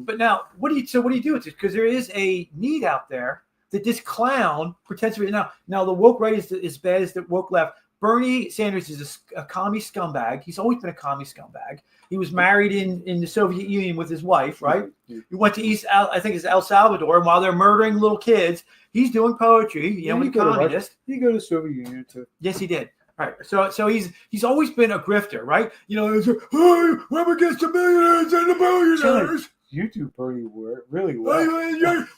but now what do you do with this? Because there is a need out there that this clown potentially now the woke right is as bad as the woke left. Bernie Sanders is a commie scumbag. He's always been a commie scumbag. He was married in the Soviet Union with his wife, right? He went to I think it's El Salvador, and while they're murdering little kids, he's doing poetry. When a communist. He go to the Soviet Union too. Yes, he did. Right. So he's always been a grifter, right? You know, it's hey, we're against the millionaires and the billionaires. You do Bernie really well.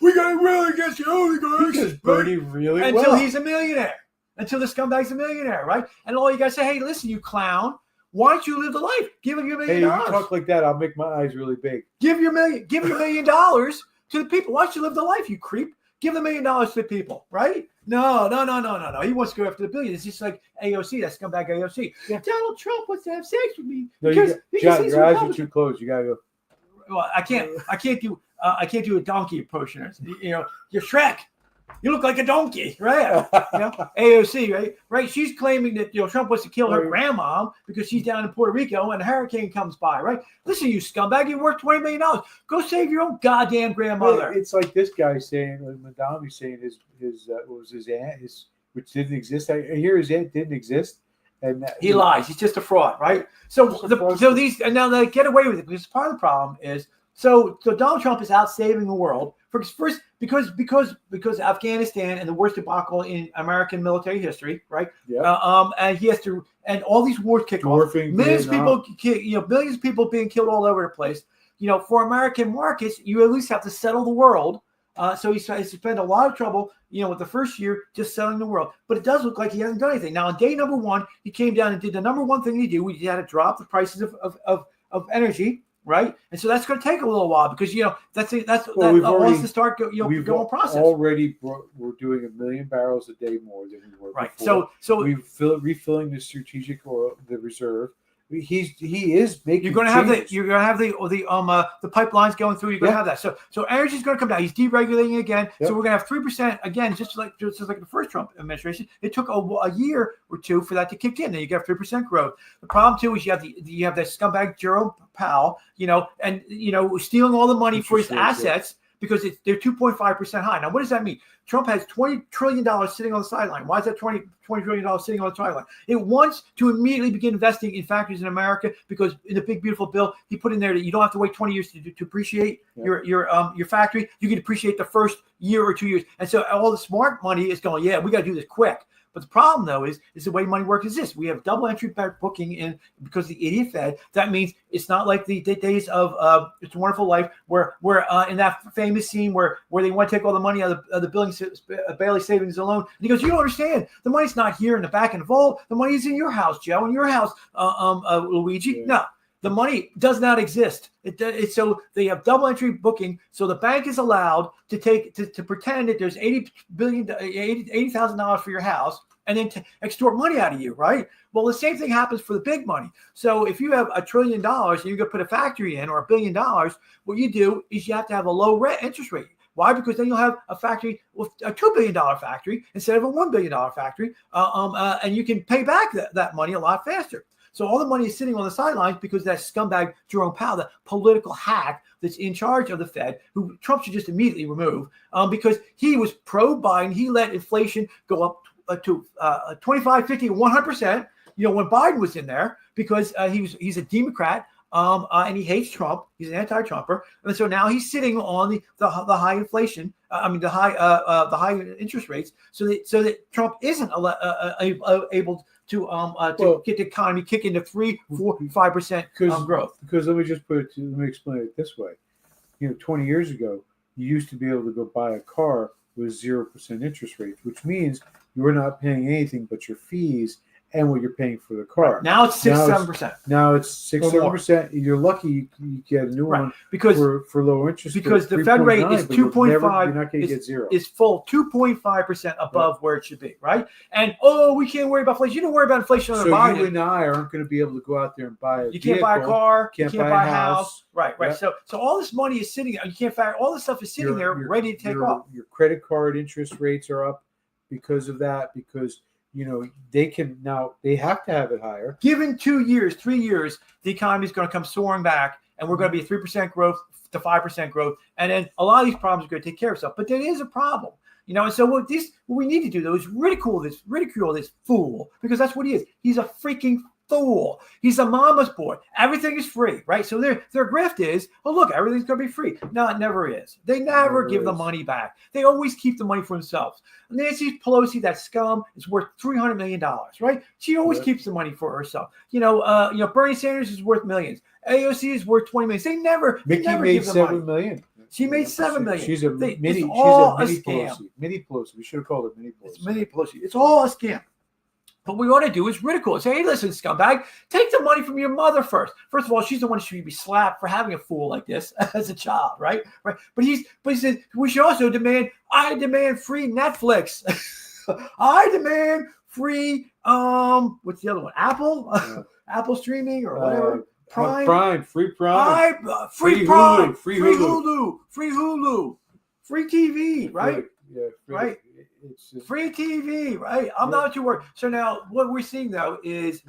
We got really against the oligarchs. He does Bernie really well. Until he's a millionaire. Until the scumbag's a millionaire, right? And all you guys say, hey, listen, you clown, why don't you live the life? Give him your $1 million. Hey, you talk like that, I'll make my eyes really big. Give your $1 million to the people. Why don't you live the life, you creep? Give the $1 million to the people, right? No. He wants to go after the billion. It's just like AOC, that scumbag AOC. Yeah. Donald Trump wants to have sex with me. No, John, your eyes are too closed. You gotta go. Well, I can't do a donkey impression. You know, you're Shrek. You look like a donkey, right? AOC, right? She's claiming that Trump wants to kill her grandma because she's down in Puerto Rico and a hurricane comes by, right? Listen, you scumbag, you worth $20 million. Go save your own goddamn grandmother. It's like this guy saying, Madame saying his what was his aunt, which didn't exist. I hear his aunt didn't exist, and he lies. He's just a fraud, right? So these and now they get away with it because part of the problem is so Donald Trump is out saving the world. First, because Afghanistan and the worst debacle in American military history, right? Yeah. And he has to, and all these wars kick off. Millions of people being killed all over the place. For American markets, you at least have to settle the world. So he spent a lot of trouble, with the first year just settling the world. But it does look like he hasn't done anything. Now, on day number one, he came down and did the number one thing he did. We had to drop the prices of energy. Right, and so that's going to take a little while because wants to start going process. Already, we're doing 1 million barrels a day more than we were before. So we're refilling the strategic oil, the reserve. He is making. You're going to have the pipelines going through. You're going to have that. So energy is going to come down. He's deregulating again. Yep. So we're going to have 3% again, just like the first Trump administration. It took a year or two for that to kick in. Then you got 3% growth. The problem too is you have that scumbag Jerome Powell, and stealing all the money for his assets. Because they're 2.5% high. Now, what does that mean? Trump has $20 trillion sitting on the sideline. Why is that $20 trillion sitting on the sideline? It wants to immediately begin investing in factories in America because in the big, beautiful bill, he put in there that you don't have to wait 20 years to appreciate your factory. You can appreciate the first year or 2 years. And so all the smart money is going, we got to do this quick. But the problem, though, is the way money works is this. We have double entry booking in because the idiot Fed. That means it's not like the days of It's a Wonderful Life where in that famous scene where they want to take all the money out of the Bailey savings alone. And he goes, you don't understand. The money's not here in the back in the vault. The money's in your house, Joe, in your house, Luigi. Yeah. No. The money does not exist. So they have double entry booking. So the bank is allowed to pretend that there's $80,000 for your house, and then extort money out of you, right? Well, the same thing happens for the big money. So if you have $1 trillion and you're going to put a factory in, or $1 billion, what you do is you have to have a low interest rate. Why? Because then you'll have a factory with a $2 billion factory instead of a $1 billion factory, and you can pay back that money a lot faster. So all the money is sitting on the sidelines because that scumbag Jerome Powell, the political hack that's in charge of the Fed, who Trump should just immediately remove, because he was pro-Biden. He let inflation go up to 25, 50, 100%. When Biden was in there, because he's a Democrat. And he hates Trump. He's an anti-Trumper, and so now he's sitting on the high inflation. The high interest rates, so that Trump isn't able to get the economy kicking to 3, 4, 5% growth. Because let me explain it this way. 20 years ago, you used to be able to go buy a car with 0% interest rates, which means you're not paying anything but your fees and what you're paying for the car. Now it's 6-7%. Now it's 6-7%. You're lucky you get a new one because for lower interest. Because the Fed rate is 2.5. You're not going to get zero. It's full 2.5% above where it should be, right? And we can't worry about inflation. You don't worry about inflation under Biden. So you and I aren't going to be able to go out there and buy a You can't buy a car. You can't buy a house. Right. Yep. So all this money is sitting. You can't factor. All this stuff is sitting there, ready to take off. Your credit card interest rates are up because of that. Because they have to have it higher. Given 2 years, 3 years, the economy is going to come soaring back, and we're going to be 3% growth to 5% growth, and then a lot of these problems are going to take care of itself. But there is a problem, And so what we need to do though is ridicule this fool, because that's what he is. He's a freaking fool. He's a mama's boy. Everything is free, right? So their grift is, look, everything's going to be free. No, it never is. They never give the money back. They always keep the money for themselves. Nancy Pelosi, that scum, is worth $300 million, right? She always keeps the money for herself. Bernie Sanders is worth millions. AOC is worth $20 million. They never made give the money. $7 million. She made $7 million. She's a mini scam. Pelosi. Mini Pelosi. We should have called her Mini Pelosi. It's Mini Pelosi. It's all a scam. What we ought to do is ridicule it. Say, hey, listen, scumbag, take the money from your mother first. First of all, she's the one who should be slapped for having a fool like this as a child, right? But he says we should also demand. I demand free Netflix. I demand free. What's the other one? Apple, Apple streaming or whatever. Free Prime, free Prime, free Hulu, free TV, right? Yeah, right. It's free TV, right? I'm not too worried. So now what we're seeing though is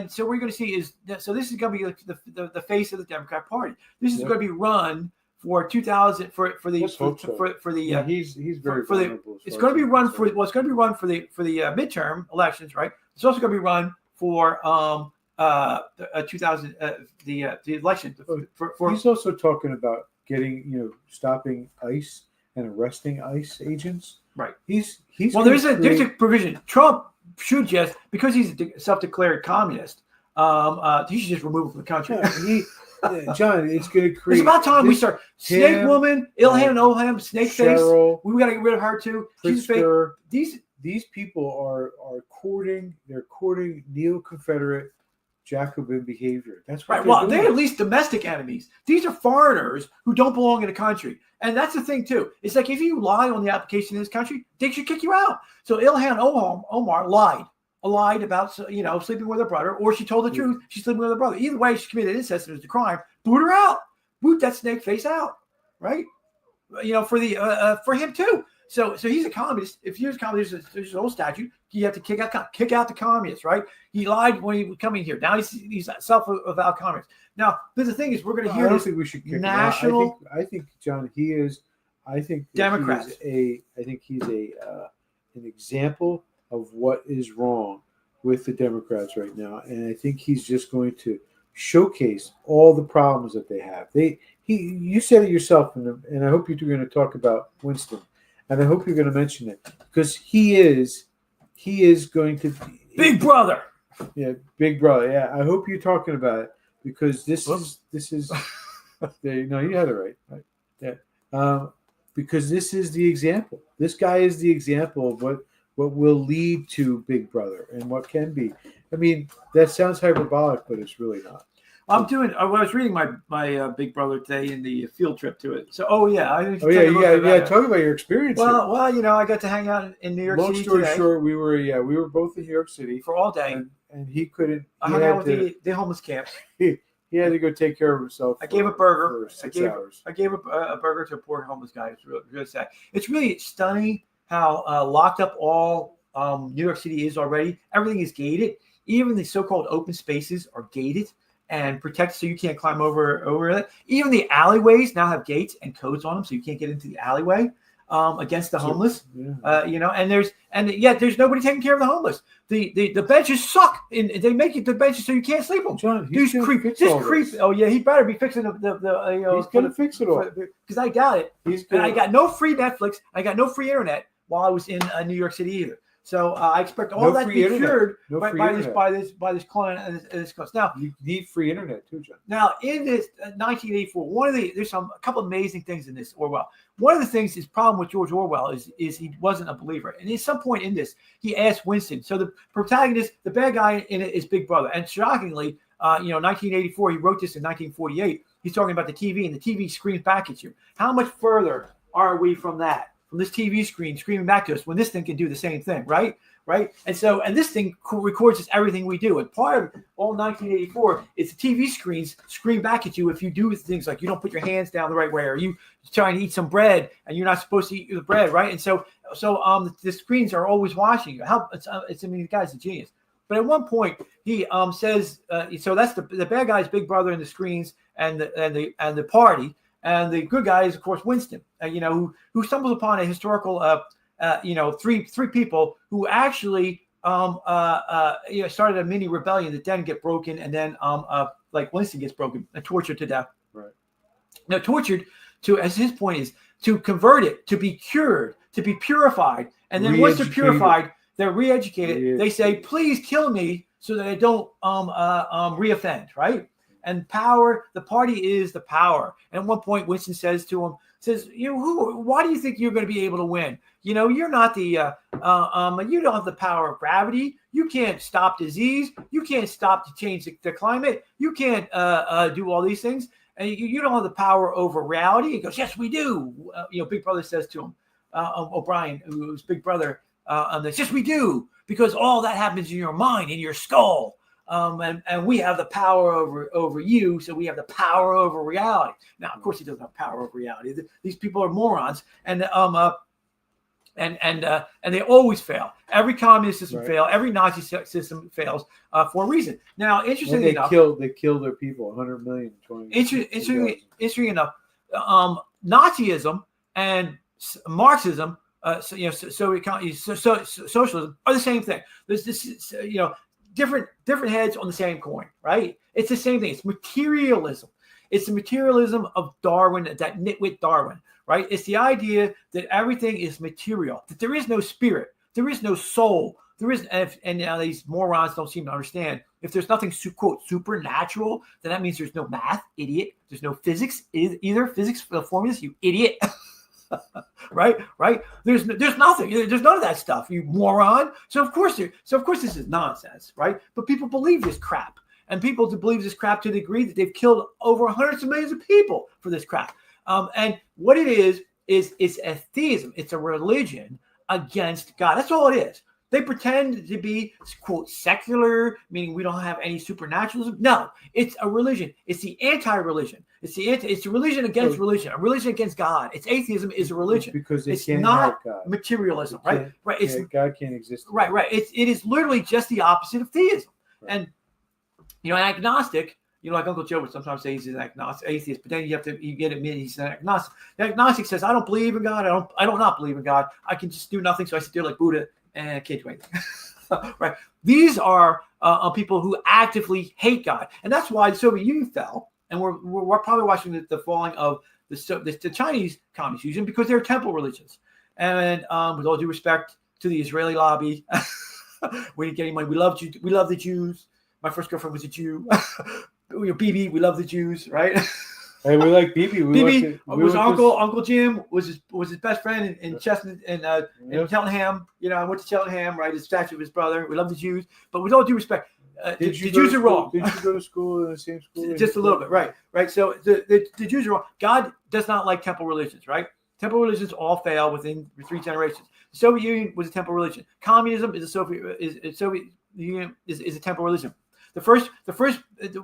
so we're going to see is so this is going to be the face of the Democrat Party. This is going to be run for 2000 for the he's very vulnerable. It's going to be run for it's going to be run for the midterm elections, right? It's also going to be run for 2000 the election. He's also talking about getting stopping ICE and arresting ICE agents. Right. He's there's a provision. Trump should just, because he's a self-declared communist, he should just remove him from the country. John, it's going to create. It's about time we start. Snake woman, Ilhan Olham, snake Cheryl, face. We got to get rid of her too. She's fake. These people are courting. They're courting neo-Confederate Jacobin behavior. That's what right. Well, they're at least domestic enemies. These are foreigners who don't belong in the country. And that's the thing, too. It's like if you lie on the application in this country, they should kick you out. So Ilhan Omar lied about sleeping with her brother, or she told the truth. She's sleeping with her brother. Either way, she committed incest and it was a crime. Boot her out. Boot that snake face out. Right? For him, too. So he's a communist. If you're a communist, there's an old statute. You have to kick out the communists, right? He lied when he was coming here. Now he's self-avowed communist. Now, but the thing is, we're going to hear I don't this think we should kick national. Him out. I think John, he is. I think Democrat. I think he's an example of what is wrong with the Democrats right now, and I think he's just going to showcase all the problems that they have. You said it yourself, and I hope you're going to talk about Winston. And I hope you're going to mention it because he is going to Big Brother. Yeah, Big Brother. Yeah, I hope you're talking about it because this is. No, you had it right. Yeah, because this is the example. This guy is the example of what will lead to Big Brother and what can be. I mean, that sounds hyperbolic, but it's really not. I'm doing. I was reading my Big Brother today in the field trip to it. So, you got talk about your experience. Well, I got to hang out in New York City. Long story today short, we were both in New York City for all day, and he couldn't. I hung out with the homeless camp. He had to go take care of himself. I gave a burger. For 6 hours. I gave a burger to a poor homeless guy. It's really sad. It's really stunning how locked up all New York City is already. Everything is gated. Even the so-called open spaces are gated and protected, so you can't climb over it. Even the alleyways now have gates and codes on them, so you can't get into the alleyway against the homeless. And there's nobody taking care of the homeless. The benches suck, and they make the benches so you can't sleep on. John, he's creep. Oh yeah, he better be fixing he's gonna fix it all because I got it. And I got no free Netflix. I got no free internet while I was in New York City either. So I expect all that to be cured by this client and this cost. Now you need free internet too, John. Now in this 1984, there's a couple amazing things in this Orwell. One of the things, his problem with George Orwell is he wasn't a believer, and at some point in this, he asked Winston. So the protagonist, the bad guy in it, is Big Brother, and shockingly, 1984, he wrote this in 1948. He's talking about the TV, and the TV screams back at you. How much further are we from that? From this TV screen screaming back to us when this thing can do the same thing, right? And this thing records us everything we do. And part of all 1984 is the TV screens scream back at you if you do things like you don't put your hands down the right way, or you trying to eat some bread and you're not supposed to eat the bread, right? And so the screens are always watching you. The guy's a genius. But at one point he says, so that's the bad guy's Big Brother in the screens and the party. And the good guy is, of course, Winston, who stumbles upon a historical, three people who actually, started a mini rebellion that then get broken, and then, like Winston gets broken and tortured to death. Right. Now, tortured as his point is to convert it, to be cured, to be purified, and then once they're purified, they're re-educated. They say, "Please kill me so that I don't reoffend." Right. And power, the party is the power. And at one point, Winston says to him, why do you think you're going to be able to win? You're not you don't have the power of gravity. You can't stop disease. You can't stop to change the climate. You can't do all these things. And you don't have the power over reality. He goes, yes, we do. Big Brother says to him, O'Brien, who's Big Brother, yes, we do. Because all that happens in your mind, in your skull. And we have the power over you, so we have the power over reality. Now, of course, he doesn't have power over reality. These people are morons, and they always fail. Every communist system fails. Every Nazi system fails for a reason. Now, interestingly enough, they kill their people. 100 million. Interestingly enough, Nazism and Marxism, socialism are the same thing. There's this, different heads on the same coin, right? It's the same thing. It's materialism. It's the materialism of Darwin, that nitwit Darwin, right? It's the idea that everything is material, that there is no spirit, there is no soul, there is, and now these morons don't seem to understand. If there's nothing, quote, supernatural, then that means there's no math, idiot. There's no physics, either physics formulas, you idiot. right. There's nothing. There's none of that stuff, you moron. So of course this is nonsense, right? But people believe this crap, and people believe this crap to the degree that they've killed over hundreds of millions of people for this crap. And what it is it's a theism. It's a religion against God. That's all it is. They pretend to be, quote, secular, meaning we don't have any supernaturalism. No, it's a religion. It's the anti-religion. It's a religion against religion, a religion against God. It's atheism is a religion. Because it's can't not have God. Materialism, right? Right. God can't exist. Right. It is literally just the opposite of theism. Right. And an agnostic, like Uncle Joe would sometimes say he's an atheist, but then you get admitted he's an agnostic. The agnostic says, I don't believe in God. I don't not believe in God. I can just do nothing. So I sit there like Buddha and I can't do anything. Right. These are people who actively hate God. And that's why the Soviet Union fell. And we're probably watching the falling of the Chinese Communist Union because they're temple religions. And with all due respect to the Israeli lobby, we didn't get any money. We love the Jews. My first girlfriend was a Jew. BB, we love the Jews, right? Hey, we like BB. BB was Uncle Jim was his best friend in Chestnut in Cheltenham. I went to Cheltenham, right? His statue of his brother. We love the Jews, but with all due respect, the Jews are wrong. Did you go to school in the same school? Just a little bit, right? So the Jews are wrong. God does not like temple religions, right? Temple religions all fail within 3 generations. The Soviet Union was a temple religion. Communism is a Soviet Union is a temple religion. The first,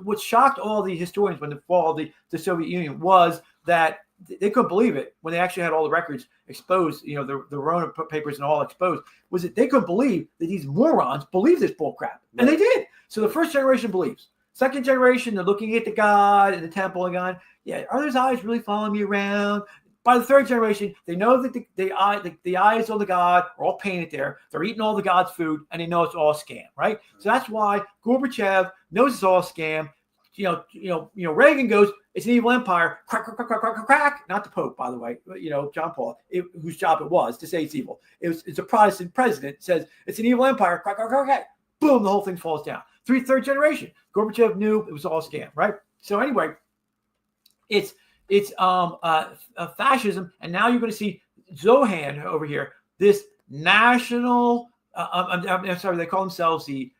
what shocked all the historians when the fall of the Soviet Union was that they couldn't believe it when they actually had all the records exposed, the Rona papers and all exposed, was that they couldn't believe that these morons believed this bull crap. Right. And they did. So the first generation believes. Second generation, they're looking at the God and the temple and going, yeah, are those eyes really following me around? By the third generation, they know that the eyes of the God are all painted there. They're eating all the God's food, and they know it's all a scam, right? So that's why Gorbachev knows it's all a scam. Reagan goes, it's an evil empire. Crack, crack, crack, crack, crack, crack. Not the Pope, by the way. John Paul, whose job it was to say it's evil. It's a Protestant president says it's an evil empire. Crack, crack, crack, crack. Boom, the whole thing falls down. Third generation. Gorbachev knew it was all a scam, right? So anyway, it's fascism, and now you're going to see Zohan over here, this national. I'm sorry, they call themselves the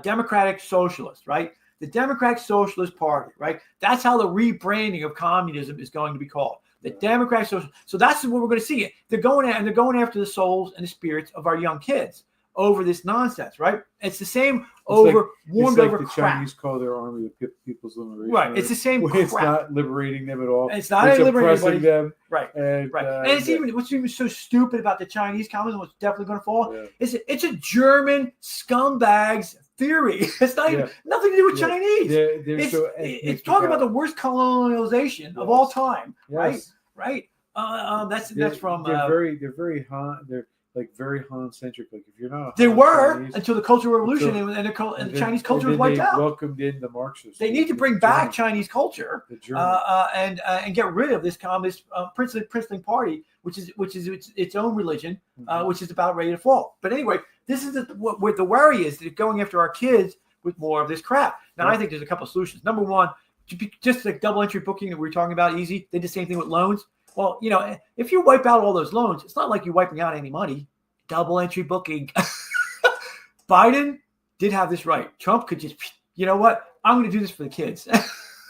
Democratic Socialists, right? The Democratic Socialist Party, right? That's how the rebranding of communism is going to be called. The Democratic Social. So that's what we're going to see. They're going after the souls and the spirits of our young kids over this nonsense, right? It's the same warmed over the crap. Chinese call their army the People's Liberation. Right. It's the same crap. It's not liberating them at all. It's not liberating oppressing them. Right. And it's what's even so stupid about the Chinese communism, what's definitely going to fall, yeah. It's a German scumbags theory. It's not even nothing to do with Chinese. It's talking about the worst colonialization of all time. Yes. Right. That's from. They're very Han. They're like very Han-centric. Like if you're not, they were Chinese, until the Cultural Revolution and the Chinese culture was wiped out. Welcomed in the Marxists. They need to bring back Chinese culture and get rid of this communist princeling party, which is its own religion, which is about ready to fall. But anyway, this is what the worry is. They're going after our kids with more of this crap. Now, I think there's a couple of solutions. Number one, just like double entry booking that we were talking about, easy. They did the same thing with loans. Well, if you wipe out all those loans, it's not like you're wiping out any money. Double entry booking. Biden did have this right. Trump could just, you know what? I'm going to do this for the kids.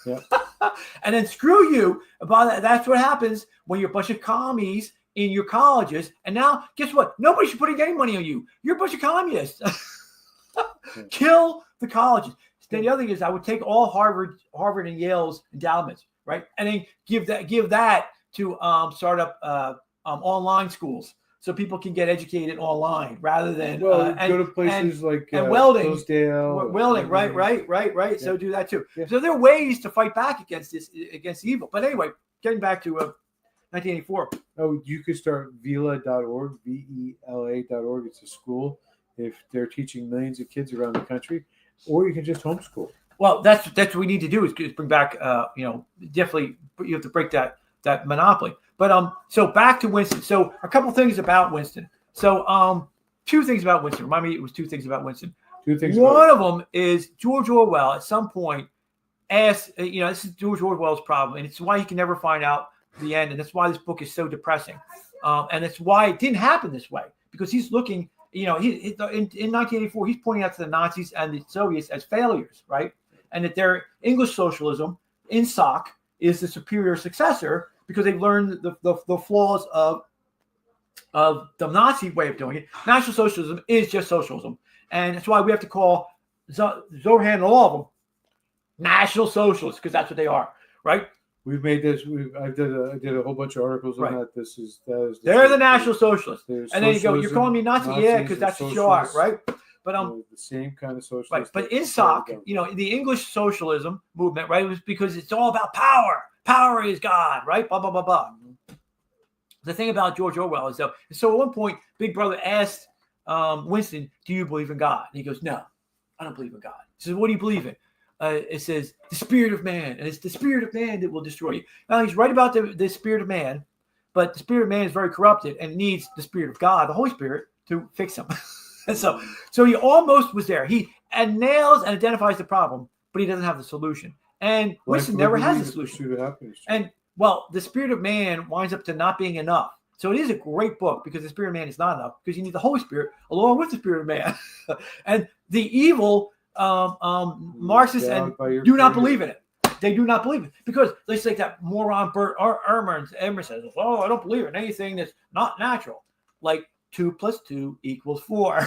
Yep. And then screw you about that. That's what happens when you're a bunch of commies in your colleges. And now, guess what? Nobody's putting any money on you. You're a bunch of communists. Kill the colleges. Then the other thing is, I would take all Harvard and Yale's endowments, right, and then give that to start up online schools so people can get educated online rather than go to places like welding, Hillsdale, right. Yeah. So do that too. Yeah. So there are ways to fight back against evil. But anyway, getting back to 1984. Oh, you could start vela.org, VELA.org. It's a school if they're teaching millions of kids around the country, or you can just homeschool. Well, that's what we need to do is bring back, definitely you have to break that monopoly. But so back to Winston. So a couple things about Winston. So 2 things about Winston. Remind me, it was 2 things about Winston. 2 things. One of them is George Orwell at some point asked, this is George Orwell's problem, and it's why he can never find out the end, and that's why this book is so depressing, and it's why it didn't happen this way, because he's looking. In 1984, he's pointing out to the Nazis and the Soviets as failures, right? And that their English socialism in SOC is the superior successor because they've learned the flaws of the Nazi way of doing it. National Socialism is just socialism. And that's why we have to call Zohan and all of them National Socialists, because that's what they are, right? We've made this. I did a whole bunch of articles on that. They're the National Socialists. And then you go, you're calling me Nazi? Yeah, because that's what you are, right? But the same kind of socialist. Right. But in SOC, the English socialism movement, right, was because it's all about power. Power is God, right? Blah, blah, blah, blah. The thing about George Orwell is, though, so at one point, Big Brother asked Winston, do you believe in God? And he goes, no, I don't believe in God. He says, what do you believe in? It says the spirit of man, and it's the spirit of man that will destroy you. Now, he's right about the spirit of man, but the spirit of man is very corrupted and needs the spirit of God, the Holy Spirit, to fix him. And so he almost was there. He nails and identifies the problem, but he doesn't have the solution. And Winston never has the solution. And the spirit of man winds up to not being enough. So it is a great book because the spirit of man is not enough because you need the Holy Spirit along with the spirit of man. And the evil Marxists and do not believe in it. They do not believe it because they say that moron Bert Ehrman says, "Oh, I don't believe in anything that's not natural." Like 2 + 2 = 4.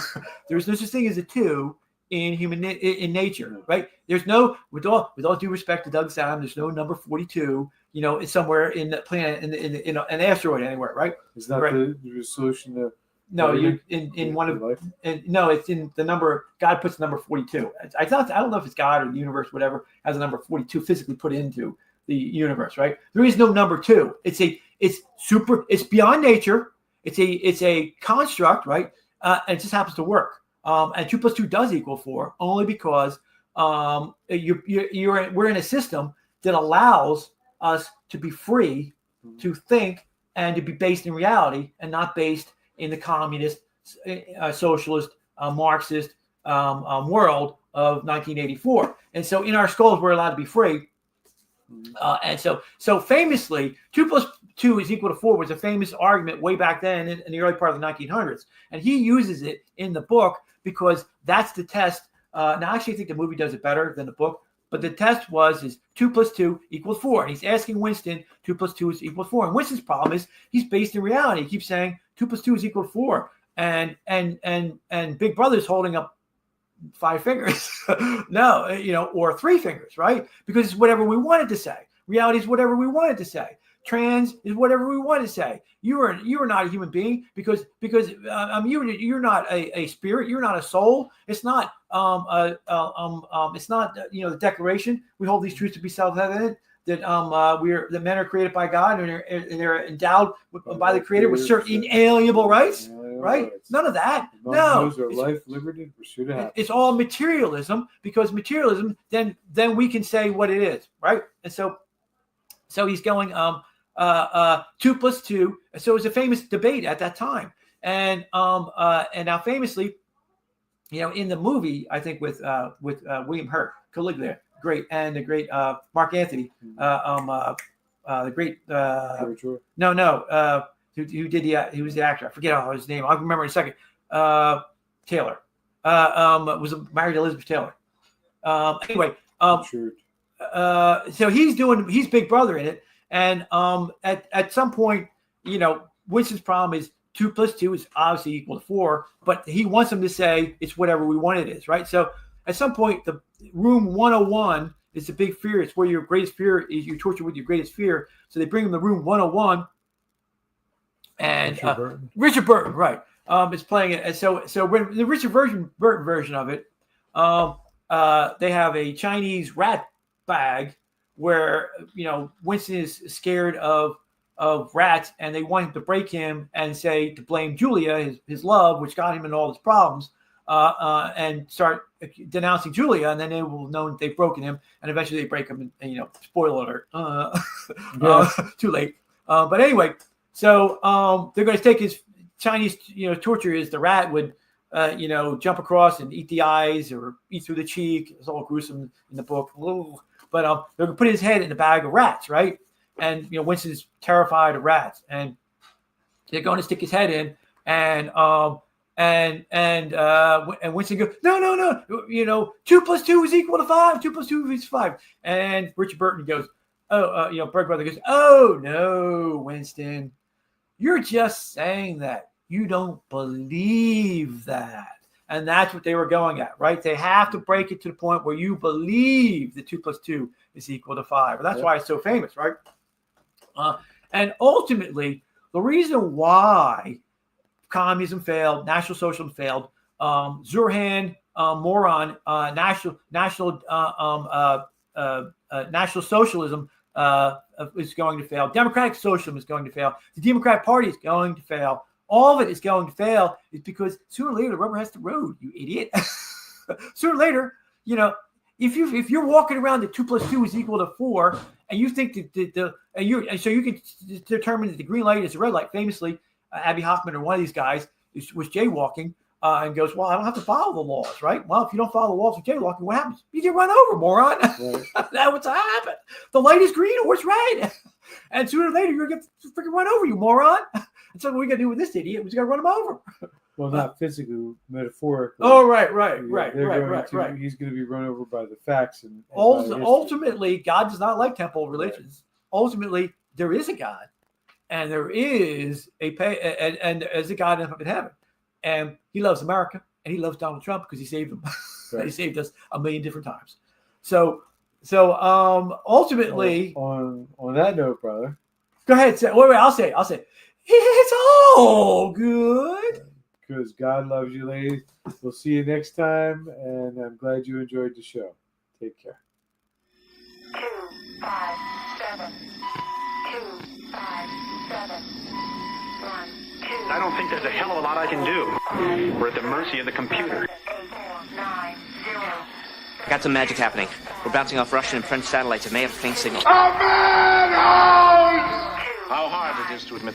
There's no such thing as a 2 in in nature, right? There's no, with all due respect to Doug Sam, there's no number 42. It's somewhere in the planet in an asteroid anywhere, right? It's not right. the solution to. No, you in one of life? no, it's in the number. God puts the number 42. I don't know if it's God or the universe, whatever, has a number 42 physically put into the universe, right? There is no number 2. It's beyond nature. It's a construct, right? And it just happens to work. And 2 + 2 does = 4, only because we're in a system that allows us to be free to think and to be based in reality and not based in the communist, socialist, Marxist world of 1984. And so in our skulls, we're allowed to be free. And so famously, 2 + 2 = 4 was a famous argument way back then in the early part of the 1900s. And he uses it in the book because that's the test. Now, actually, I think the movie does it better than the book. But the test is 2 + 2 = 4. And he's asking Winston, 2 + 2 = 4. And Winston's problem is he's based in reality. He keeps saying 2 + 2 = 4. And Big Brother's holding up 5 fingers. No, or 3 fingers, right? Because it's whatever we wanted to say. Reality is whatever we wanted to say. Trans is whatever we want to say. You are not a human being because you're not a spirit. You're not a soul. It's not it's not the Declaration. We hold these truths to be self-evident that that men are created by God and they're endowed by the Creator with certain inalienable rights. Right? None of that. No. Those are life, liberty, and pursuit of happiness. It's all materialism because materialism. Then we can say what it is, right? And so he's going 2 + 2. So it was a famous debate at that time, and now famously, in the movie, I think with William Hurt, Caligula, great, and the great Mark Anthony, the great who did he was the actor. I forget his name. I'll remember in a second. Taylor was married to Elizabeth Taylor. Anyway, so he's Big Brother in it. And at some point, Winston's problem is 2 + 2 is obviously = 4, but he wants them to say it's whatever we want it is, right? So at some point, the room 101 is the big fear. It's where your greatest fear is. You torture with your greatest fear. So they bring him to room 101, and Richard Burton, right, is playing it. And so when the Richard Burton version of it, they have a Chinese rat bag where Winston is scared of rats, and they want him to break him and to blame Julia, his love, which got him in all his problems, and start denouncing Julia, and then they will know they've broken him, and eventually they break him. And spoiler alert, too late. But anyway, so they're going to take his Chinese, torture is the rat would, jump across and eat the eyes or eat through the cheek. It's all gruesome in the book. But they're going to put his head in a bag of rats, right? And Winston's terrified of rats, and they're going to stick his head in, and Winston goes, no, 2 + 2 = 5. 2 + 2 = 5. And Richard Burton goes, Big Brother goes, oh no, Winston, you're just saying that. You don't believe that. And that's what they were going at, right? They have to break it to the point where you believe that 2 + 2 is = 5. And that's why it's so famous, right? And ultimately, the reason why communism failed, National Socialism failed, Zurhan, moron, National Socialism is going to fail. Democratic Socialism is going to fail. The Democratic Party is going to fail. All of it is going to fail is because sooner or later the rubber has to road, you idiot. Sooner or later, if you're walking around that 2 + 2 = 4, and you think that so you can determine that the green light is a red light. Famously, Abby Hoffman or one of these guys was jaywalking and goes, well, I don't have to follow the laws, right? Well, if you don't follow the laws of jaywalking, what happens? You get run over, moron. Right. That's what's happened. The light is green or it's red. And sooner or later, you're going to get freaking run over, you moron. And so what we got to do with this idiot? We got to run him over. Well, not physically, metaphorically. Oh, right. He's going to be run over by the facts and by Ultimately, God does not like temple religions. Right. Ultimately, there is a God, and there is and there's a God in heaven, and He loves America, and He loves Donald Trump because He saved him. Right. He saved us a million different times. So ultimately, on that note, brother, go ahead. Wait. I'll say. It's all good. Because God loves you, ladies. We'll see you next time, and I'm glad you enjoyed the show. Take care. 257 257 1 2. I don't think there's a hell of a lot I can do. We're at the mercy of the computer. 8490. Got some magic happening. We're bouncing off Russian and French satellites. It may have a faint signal. How hard it is to admit